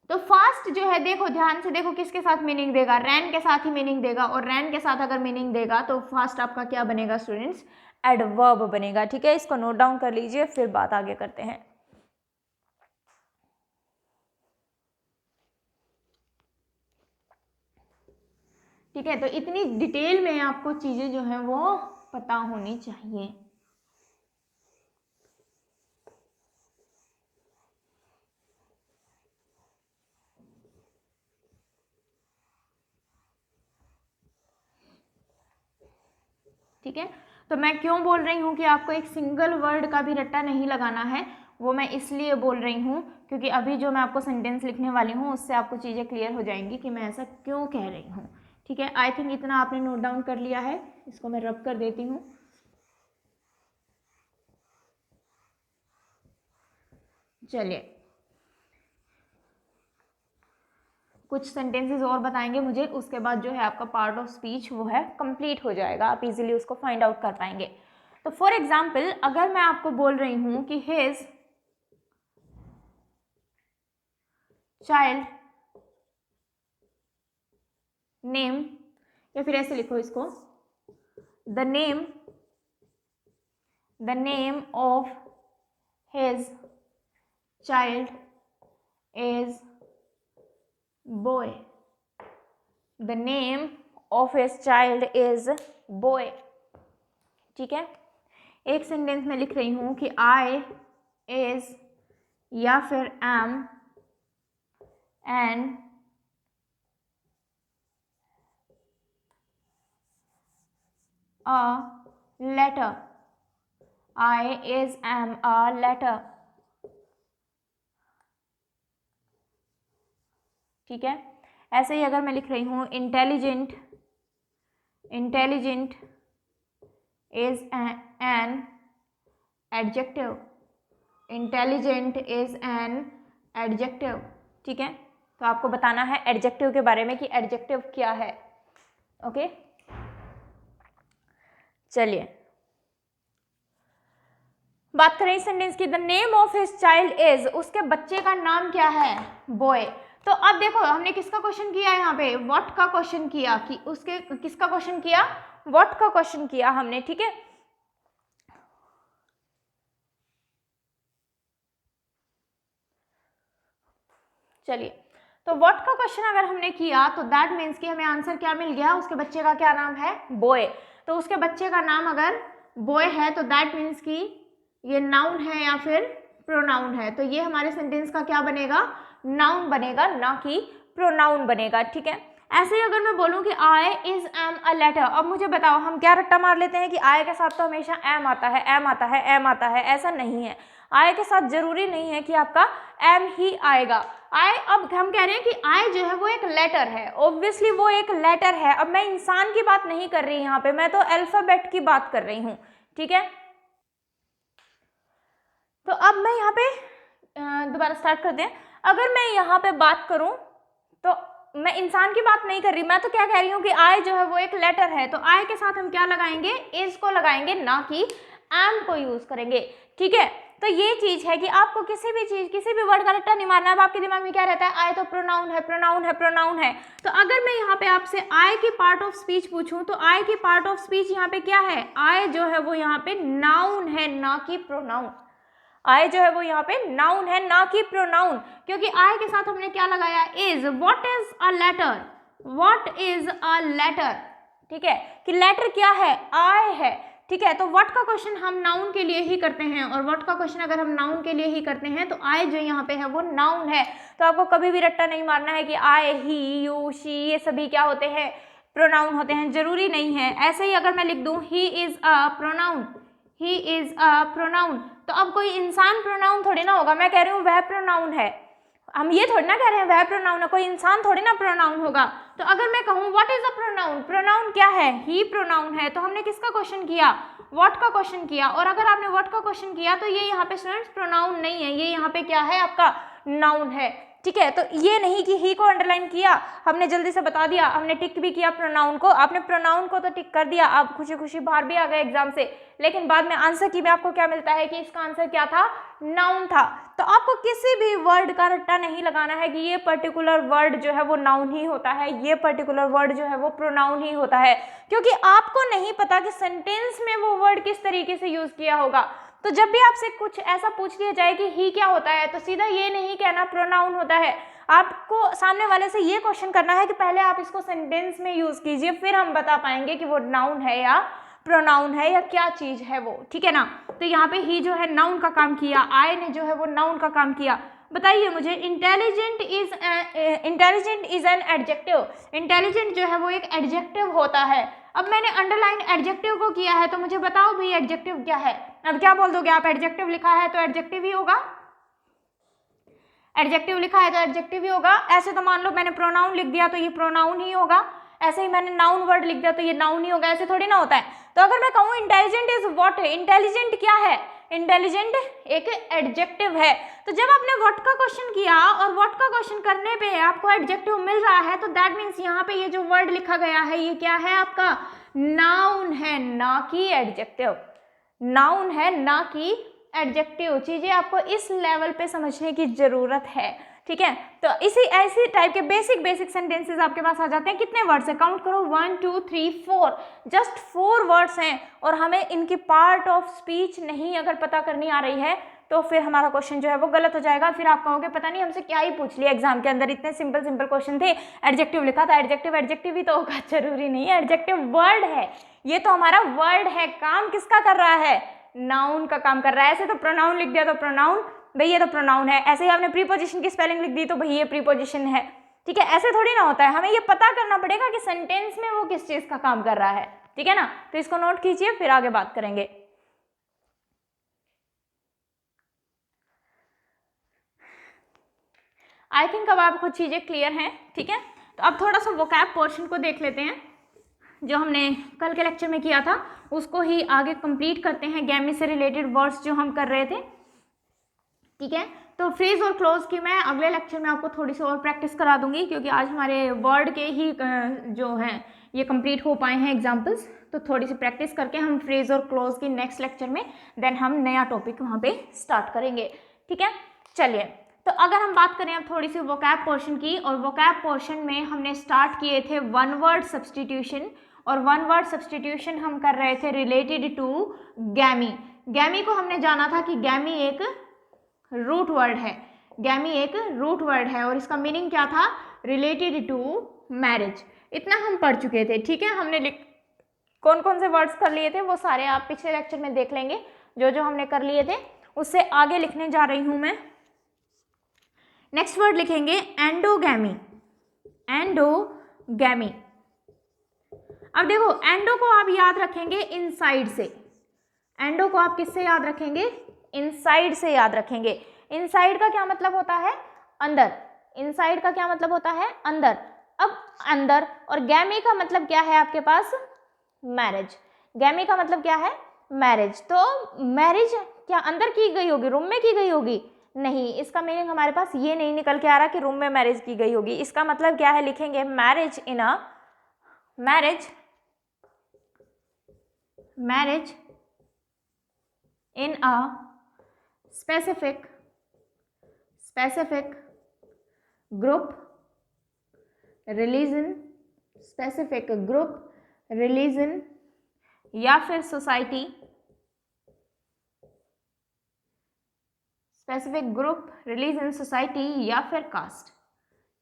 तो फास्ट जो है, देखो ध्यान से देखो किसके साथ मीनिंग देगा? रैन के साथ ही मीनिंग देगा। और रैन के साथ अगर मीनिंग देगा तो फास्ट आपका क्या बनेगा स्टूडेंट्स? एडवर्ब बनेगा। ठीक है, इसको नोट डाउन कर लीजिए, फिर बात आगे करते हैं। ठीक है, तो इतनी डिटेल में आपको चीजें जो है वो पता होनी चाहिए। ठीक है, तो मैं क्यों बोल रही हूँ कि आपको एक सिंगल वर्ड का भी रट्टा नहीं लगाना है, वो मैं इसलिए बोल रही हूँ क्योंकि अभी जो मैं आपको सेंटेंस लिखने वाली हूँ उससे आपको चीज़ें क्लियर हो जाएंगी कि मैं ऐसा क्यों कह रही हूँ। ठीक है, आई थिंक इतना आपने नोट डाउन कर लिया है। इसको मैं रब कर देती हूँ। चलिए, कुछ सेंटेंसेस और बताएंगे मुझे, उसके बाद जो है आपका पार्ट ऑफ स्पीच वो है कंप्लीट हो जाएगा, आप इजीली उसको फाइंड आउट कर पाएंगे। तो फॉर एग्जाम्पल अगर मैं आपको बोल रही हूँ कि हिज चाइल्ड नेम, या फिर ऐसे लिखो इसको, the name of his child is boy. The name of his child is boy. ठीक है, एक सेंटेंस में लिख रही हूं कि आई इज या फिर am an a letter. I is am a letter. ठीक है, ऐसे ही अगर मैं लिख रही हूं intelligent is an adjective. Intelligent is an adjective. ठीक है, तो आपको बताना है एडजेक्टिव के बारे में कि एडजेक्टिव क्या है। ओके, चलिए बात करें सेंटेंस की। The name of his child is, उसके बच्चे का नाम क्या है? बॉय। तो अब देखो हमने किसका क्वेश्चन किया है यहाँ पे? व्हाट का क्वेश्चन किया कि उसके किसका क्वेश्चन किया? व्हाट का क्वेश्चन किया हमने, ठीक है। चलिए, तो व्हाट का क्वेश्चन अगर हमने किया तो दैट मीन्स कि हमें आंसर क्या मिल गया? उसके बच्चे का क्या नाम है? बॉय। तो उसके बच्चे का नाम अगर बॉय है तो दैट मीन्स कि ये नाउन है या फिर प्रोनाउन है। तो ये हमारे सेंटेंस का क्या बनेगा? नाउन बनेगा, ना कि प्रोनाउन बनेगा, ठीक है। ऐसे ही अगर मैं बोलूं कि आई इज एम अ लेटर, अब मुझे बताओ हम क्या रट्टा मार लेते हैं कि आई के साथ तो हमेशा एम आता है, एम आता है, एम आता है। ऐसा नहीं है, आई के साथ जरूरी नहीं है कि आपका एम ही आएगा। आई, अब हम कह रहे हैं कि आई जो है वो एक लेटर है, ऑब्वियसली वो एक लेटर है। अब मैं इंसान की बात नहीं कर रही यहाँ पे, मैं तो अल्फाबेट की बात कर रही हूँ, ठीक है। तो अब मैं यहाँ पे दोबारा स्टार्ट करते हैं। अगर मैं यहाँ पे बात करूं तो मैं इंसान की बात नहीं कर रही, मैं तो क्या कह रही हूँ कि आई जो है वो एक लेटर है। तो आई के साथ हम क्या लगाएंगे? इज को लगाएंगे, ना कि एम को यूज करेंगे, ठीक है। तो ये चीज है कि आपको किसी भी चीज, किसी भी वर्ड का रट्टा नहीं मारना है। अब आपके दिमाग में क्या रहता है? आई तो प्रोनाउन है, प्रोनाउन है, प्रोनाउन है। तो अगर मैं यहाँ पे आपसे आई की पार्ट ऑफ स्पीच पूछूं तो आई की पार्ट ऑफ स्पीच यहाँ पे क्या है? आई जो है वो यहाँ पे नाउन है, ना कि प्रोनाउन। आई जो है वो यहाँ पे नाउन है, ना कि प्रोनाउन, क्योंकि आई के साथ हमने क्या लगाया? Is. What is a letter? What is a letter, ठीक है, कि लेटर क्या है? आई है, ठीक है। तो व्हाट का क्वेश्चन हम नाउन के लिए ही करते हैं, और व्हाट का क्वेश्चन अगर हम नाउन के लिए ही करते हैं तो आई जो यहाँ पे है वो नाउन है। तो आपको कभी भी रट्टा नहीं मारना है कि आई, ही, यू, शी ये सभी क्या होते हैं? प्रोनाउन होते हैं, जरूरी नहीं है। ऐसे ही अगर मैं लिख दूं he is a pronoun, he is a pronoun, तो अब कोई इंसान प्रोनाउन थोड़ी ना होगा। मैं कह रही हूँ वह प्रोनाउन है, हम ये थोड़ी ना कह रहे हैं वह प्रोनाउन है, कोई इंसान थोड़ी ना प्रोनाउन होगा। तो अगर मैं कहूँ what is a pronoun, pronoun क्या है? ही प्रोनाउन है। तो हमने किसका क्वेश्चन किया? व्हाट का क्वेश्चन किया। और अगर आपने व्हाट का क्वेश्चन किया तो ये यहाँ पे स्टूडेंट्स प्रोनाउन नहीं है, ये यहाँ पे क्या है? आपका नाउन है, ठीक है। तो ये नहीं कि ही को अंडरलाइन किया, हमने जल्दी से बता दिया, हमने टिक भी किया प्रोनाउन को। आपने प्रोनाउन को तो टिक कर दिया, आप खुशी खुशी बाहर भी आ गए एग्जाम से, लेकिन बाद में आंसर की में आपको क्या मिलता है कि इसका आंसर क्या था? नाउन था। तो आपको किसी भी वर्ड का रट्टा नहीं लगाना है कि ये पर्टिकुलर वर्ड जो है वो नाउन ही होता है, ये पर्टिकुलर वर्ड जो है वो प्रोनाउन ही होता है, क्योंकि आपको नहीं पता कि सेंटेंस में वो वर्ड किस तरीके से यूज किया होगा। तो जब भी आपसे कुछ ऐसा पूछ लिया जाए कि ही क्या होता है, तो सीधा ये नहीं कहना प्रोनाउन होता है। आपको सामने वाले से ये क्वेश्चन करना है कि पहले आप इसको सेंटेंस में यूज कीजिए, फिर हम बता पाएंगे कि वो नाउन है या प्रोनाउन है या क्या चीज है वो, ठीक है ना। तो यहाँ पे ही जो है नाउन का काम किया, आई ने जो है वो नाउन का काम किया। बताइए मुझे, intelligent is an adjective, intelligent जो है वो एक एडजेक्टिव होता है। अब मैंने अंडरलाइन एडजेक्टिव को किया है, तो मुझे बताओ भाई एडजेक्टिव क्या है। अब क्या बोल दोगे आप? एडजेक्टिव लिखा है तो एडजेक्टिव ही होगा, एडजेक्टिव लिखा है तो एडजेक्टिव ही होगा। ऐसे तो मान लो मैंने प्रोनाउन लिख दिया तो ये प्रोनाउन ही होगा, ऐसे ही मैंने नाउन वर्ड लिख दिया तो ये नाउन ही होगा, ऐसे थोड़ी ना होता है। तो अगर मैं कहूँ इंटेलिजेंट इज व्हाट, इंटेलिजेंट क्या है? इंटेलिजेंट एक एडजेक्टिव है। तो जब आपने व्हाट का क्वेश्चन किया और व्हाट का क्वेश्चन करने पे आपको एडजेक्टिव मिल रहा है, तो दैट मीन्स यहाँ पे ये जो वर्ड लिखा गया है ये क्या है? आपका नाउन है, ना कि एडजेक्टिव। नाउन है, ना कि एडजेक्टिव। चीजें आपको इस लेवल पे समझने की जरूरत है, ठीक है। तो ऐसी टाइप के बेसिक सेंटेंसेस आपके पास आ जाते हैं। कितने वर्ड्स है? काउंट करो, 1 2 3 4, जस्ट 4 वर्ड्स हैं, और हमें इनकी पार्ट ऑफ स्पीच नहीं अगर पता करनी आ रही है तो फिर हमारा क्वेश्चन जो है वो गलत हो जाएगा। फिर आप कहोगे पता नहीं हमसे क्या ही पूछ लिया एग्जाम के अंदर, इतने सिंपल क्वेश्चन थे, एडजेक्टिव लिखा था, एडजेक्टिव ही तो होगा। जरूरी नहीं है, एडजेक्टिव वर्ड है, ये तो हमारा वर्ड है। काम किसका कर रहा है? नाउन का काम कर रहा है। ऐसे तो प्रोनाउन लिख दिया तो प्रोनाउन, भाई ये तो प्रोनाउन है। ऐसे ही आपने प्रीपोजिशन की स्पेलिंग लिख दी तो भाई ये प्रीपोजिशन है, ठीक है। ऐसे थोड़ी ना होता है, हमें ये पता करना पड़ेगा कि सेंटेंस में वो किस चीज का काम कर रहा है, ठीक है ना। तो इसको नोट कीजिए, फिर आगे बात करेंगे। आई थिंक अब आपको चीजें क्लियर हैं, ठीक है। तो अब थोड़ा सा वोकैब पोर्शन को देख लेते हैं, जो हमने कल के लेक्चर में किया था उसको ही आगे कंप्लीट करते हैं। गैमी से रिलेटेड वर्ड्स जो हम कर रहे थे, ठीक है। तो फ्रेज और क्लोज की मैं अगले लेक्चर में आपको थोड़ी सी और प्रैक्टिस करा दूंगी, क्योंकि आज हमारे वर्ड के ही जो हैं ये कंप्लीट हो पाए हैं एग्जाम्पल्स। तो थोड़ी सी प्रैक्टिस करके हम फ्रेज और क्लोज की नेक्स्ट लेक्चर में देन हम नया टॉपिक वहाँ पे स्टार्ट करेंगे, ठीक है। चलिए, तो अगर हम बात करें अब थोड़ी सी वोकैब पोर्शन की, और वोकैब पोर्शन में हमने स्टार्ट किए थे वन वर्ड सब्सटीट्यूशन, और वन वर्ड सब्सटीट्यूशन हम कर रहे थे रिलेटेड टू गैमी। गैमी को हमने जाना था कि गैमी एक रूट वर्ड है, गैमी एक रूट वर्ड है, और इसका मीनिंग क्या था, रिलेटेड टू मैरिज। इतना हम पढ़ चुके थे, ठीक है। हमने कौन कौन से वर्ड्स कर लिए थे वो सारे आप पिछले लेक्चर में देख लेंगे, जो जो हमने कर लिए थे। उससे आगे लिखने जा रही हूं मैं। नेक्स्ट वर्ड लिखेंगे एंडोगैमी। एंडोगैमी, अब देखो एंडो को आप याद रखेंगे इनसाइड से। एंडो को आप किससे याद रखेंगे, इनसाइड से याद रखेंगे। इनसाइड का क्या मतलब होता है, अंदर। इनसाइड का क्या मतलब होता है, अंदर। अब अंदर, और गैमी का मतलब क्या है आपके पास, मैरिज। गैमी का मतलब क्या है, मैरिज। तो मैरिज क्या अंदर की गई होगी, रूम में की गई होगी, नहीं। इसका मीनिंग हमारे पास ये नहीं निकल के आ रहा कि रूम में मैरिज की गई होगी। इसका मतलब क्या है, लिखेंगे marriage in a, marriage in a specific group religion, specific group religion या फिर society, specific group religion society या फिर कास्ट,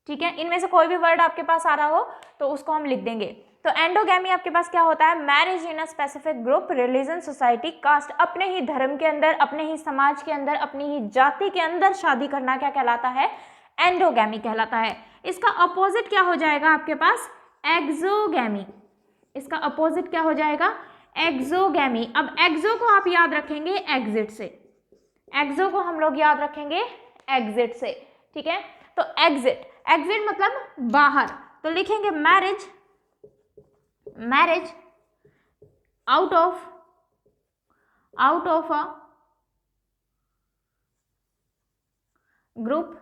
ठीक है। इनमें से कोई भी वर्ड आपके पास आ रहा हो तो उसको हम लिख देंगे। तो एंडोगैमी आपके पास क्या होता है, marriage in a specific group religion society cast. अपने ही धर्म के अंदर, अपने ही समाज के अंदर, अपनी ही जाति के अंदर शादी करना क्या कहलाता है, एंडोगैमी कहलाता है। इसका अपोजिट क्या हो जाएगा आपके पास, एक्सोगैमी। इसका अपोजिट क्या हो जाएगा, एक्सोगैमी। अब एक्सो को आप याद रखेंगे एग्जिट से। एक्सो को हम लोग याद रखेंगे एग्जिट से, ठीक है। तो एग्जिट, एग्जिट मतलब बाहर। तो लिखेंगे marriage out of a group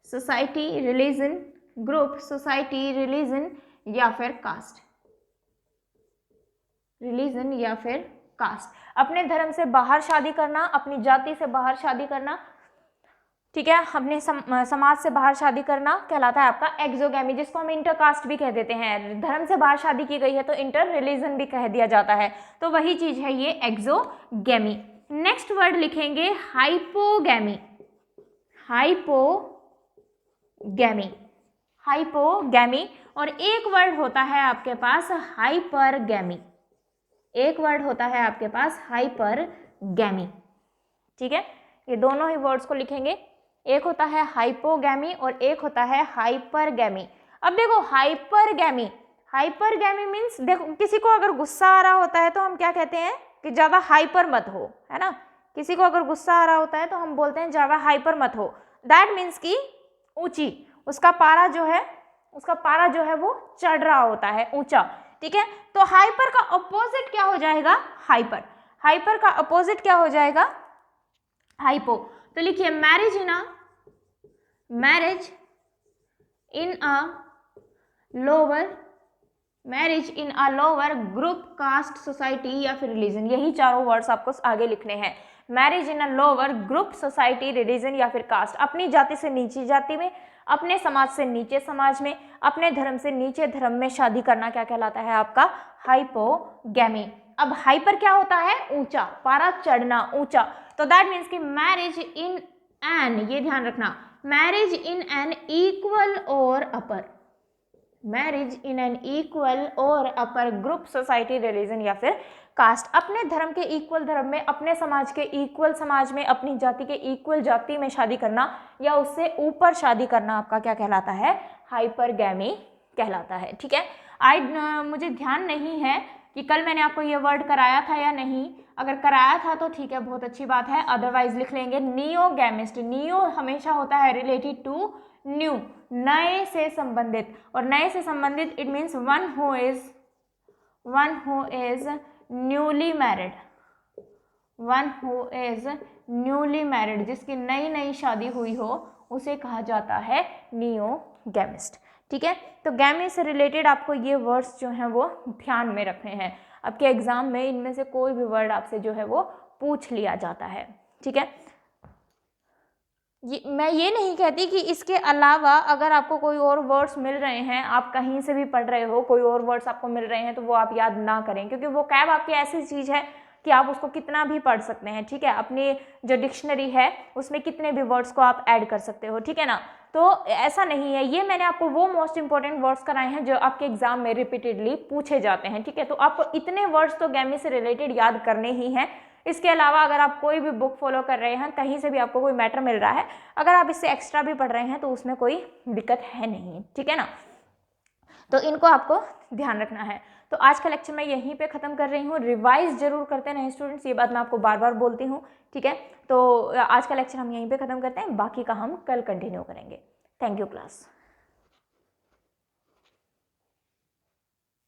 society religion, group society religion या फिर कास्ट, रिलीजन या फिर कास्ट। अपने धर्म से बाहर शादी करना, अपनी जाति से बाहर शादी करना, ठीक है, अपने समाज से बाहर शादी करना कहलाता है आपका एक्सोगैमी, जिसको हम इंटरकास्ट भी कह देते हैं। धर्म से बाहर शादी की गई है तो इंटर रिलीजन भी कह दिया जाता है, तो वही चीज है ये एक्सोगैमी। नेक्स्ट वर्ड लिखेंगे हाइपोगैमी। Hypogamy, hypogamy. और एक वर्ड होता है आपके पास हाइपरगैमी। एक वर्ड होता है आपके पास हाइपरगैमी, ठीक है। ये दोनों ही वर्ड्स को लिखेंगे, एक होता है हाइपोगैमी और एक होता है हाइपरगैमी। अब देखो हाइपरगैमी, हाइपरगैमी मीन्स देखो किसी को अगर गुस्सा आ रहा होता है तो हम क्या कहते हैं कि ज़्यादा हाइपर मत हो, है ना। किसी को अगर गुस्सा आ रहा होता है तो हम बोलते हैं ज़्यादा हाइपर मत हो। दैट मीन्स कि ऊंची, उसका पारा जो है वो चढ़ रहा होता है, ऊंचा, ठीक है। तो हाइपर का अपोजिट क्या हो जाएगा, हाइपर। हाइपर का अपोजिट क्या हो जाएगा, हाइपो। तो लिखिए marriage in a lower group caste society या फिर रिलीजन। यही चारों वर्ड्स आपको आगे लिखने हैं। Marriage in a lower group society religion या फिर कास्ट, अपनी जाति से नीची जाति में, अपने समाज से नीचे समाज में, अपने धर्म से नीचे धर्म में शादी करना क्या कहलाता है आपका, हाइपोगैमी। अब हाइपर क्या होता है, ऊंचा, पारा चढ़ना, ऊंचा। तो दैट मीन्स कि मैरिज इन एन, ये ध्यान रखना, मैरिज इन एन इक्वल और अपर, मैरिज इन एन इक्वल और अपर ग्रुप सोसाइटी रिलीजन या फिर कास्ट। अपने धर्म के इक्वल धर्म में, अपने समाज के इक्वल समाज में, अपनी जाति के इक्वल जाति में शादी करना या उससे ऊपर शादी करना आपका क्या कहलाता है, हाइपरगैमी कहलाता है, ठीक है। मुझे ध्यान नहीं है कि कल मैंने आपको ये वर्ड कराया था या नहीं। अगर कराया था तो ठीक है, बहुत अच्छी बात है, अदरवाइज लिख लेंगे नियोगैमिस्ट। नियो हमेशा होता है रिलेटेड टू न्यू, नए से संबंधित, और नए से संबंधित it means one who is newly married, one who is newly married, जिसकी नई नई शादी हुई हो, उसे कहा जाता है नियोगैमिस्ट। ठीक है, तो गैमीट से रिलेटेड आपको ये वर्ड्स जो हैं वो ध्यान में रखने हैं। आपके एग्जाम में इनमें से कोई भी वर्ड आपसे जो है वो पूछ लिया जाता है। ठीक है, मैं ये नहीं कहती कि इसके अलावा अगर आपको कोई और वर्ड्स मिल रहे हैं, आप कहीं से भी पढ़ रहे हो, कोई और वर्ड्स आपको मिल रहे हैं, तो वो आप याद ना करें, क्योंकि वो कैब आपकी ऐसी चीज़ है कि आप उसको कितना भी पढ़ सकते हैं। ठीक है, अपनी जो डिक्शनरी है उसमें कितने भी वर्ड्स को आप ऐड कर सकते हो। ठीक है ना, तो ऐसा नहीं है, ये मैंने आपको वो मोस्ट इंपॉर्टेंट वर्ड्स कराए हैं जो आपके एग्जाम में रिपीटेडली पूछे जाते हैं। ठीक है, तो आपको इतने वर्ड्स तो गैमी से रिलेटेड याद करने ही हैं। इसके अलावा अगर आप कोई भी बुक फॉलो कर रहे हैं, कहीं से भी आपको कोई मैटर मिल रहा है, अगर आप इससे एक्स्ट्रा भी पढ़ रहे हैं तो उसमें कोई दिक्कत है नहीं। ठीक है ना, तो इनको आपको ध्यान रखना है। तो आज का लेक्चर मैं यहीं पे ख़त्म कर रही हूँ। रिवाइज जरूर करते रहें स्टूडेंट्स, ये बात मैं आपको बार बार बोलती हूँ। ठीक है, तो आज का लेक्चर हम यहीं पे ख़त्म करते हैं, बाकी का हम कल कंटिन्यू करेंगे। Thank you class.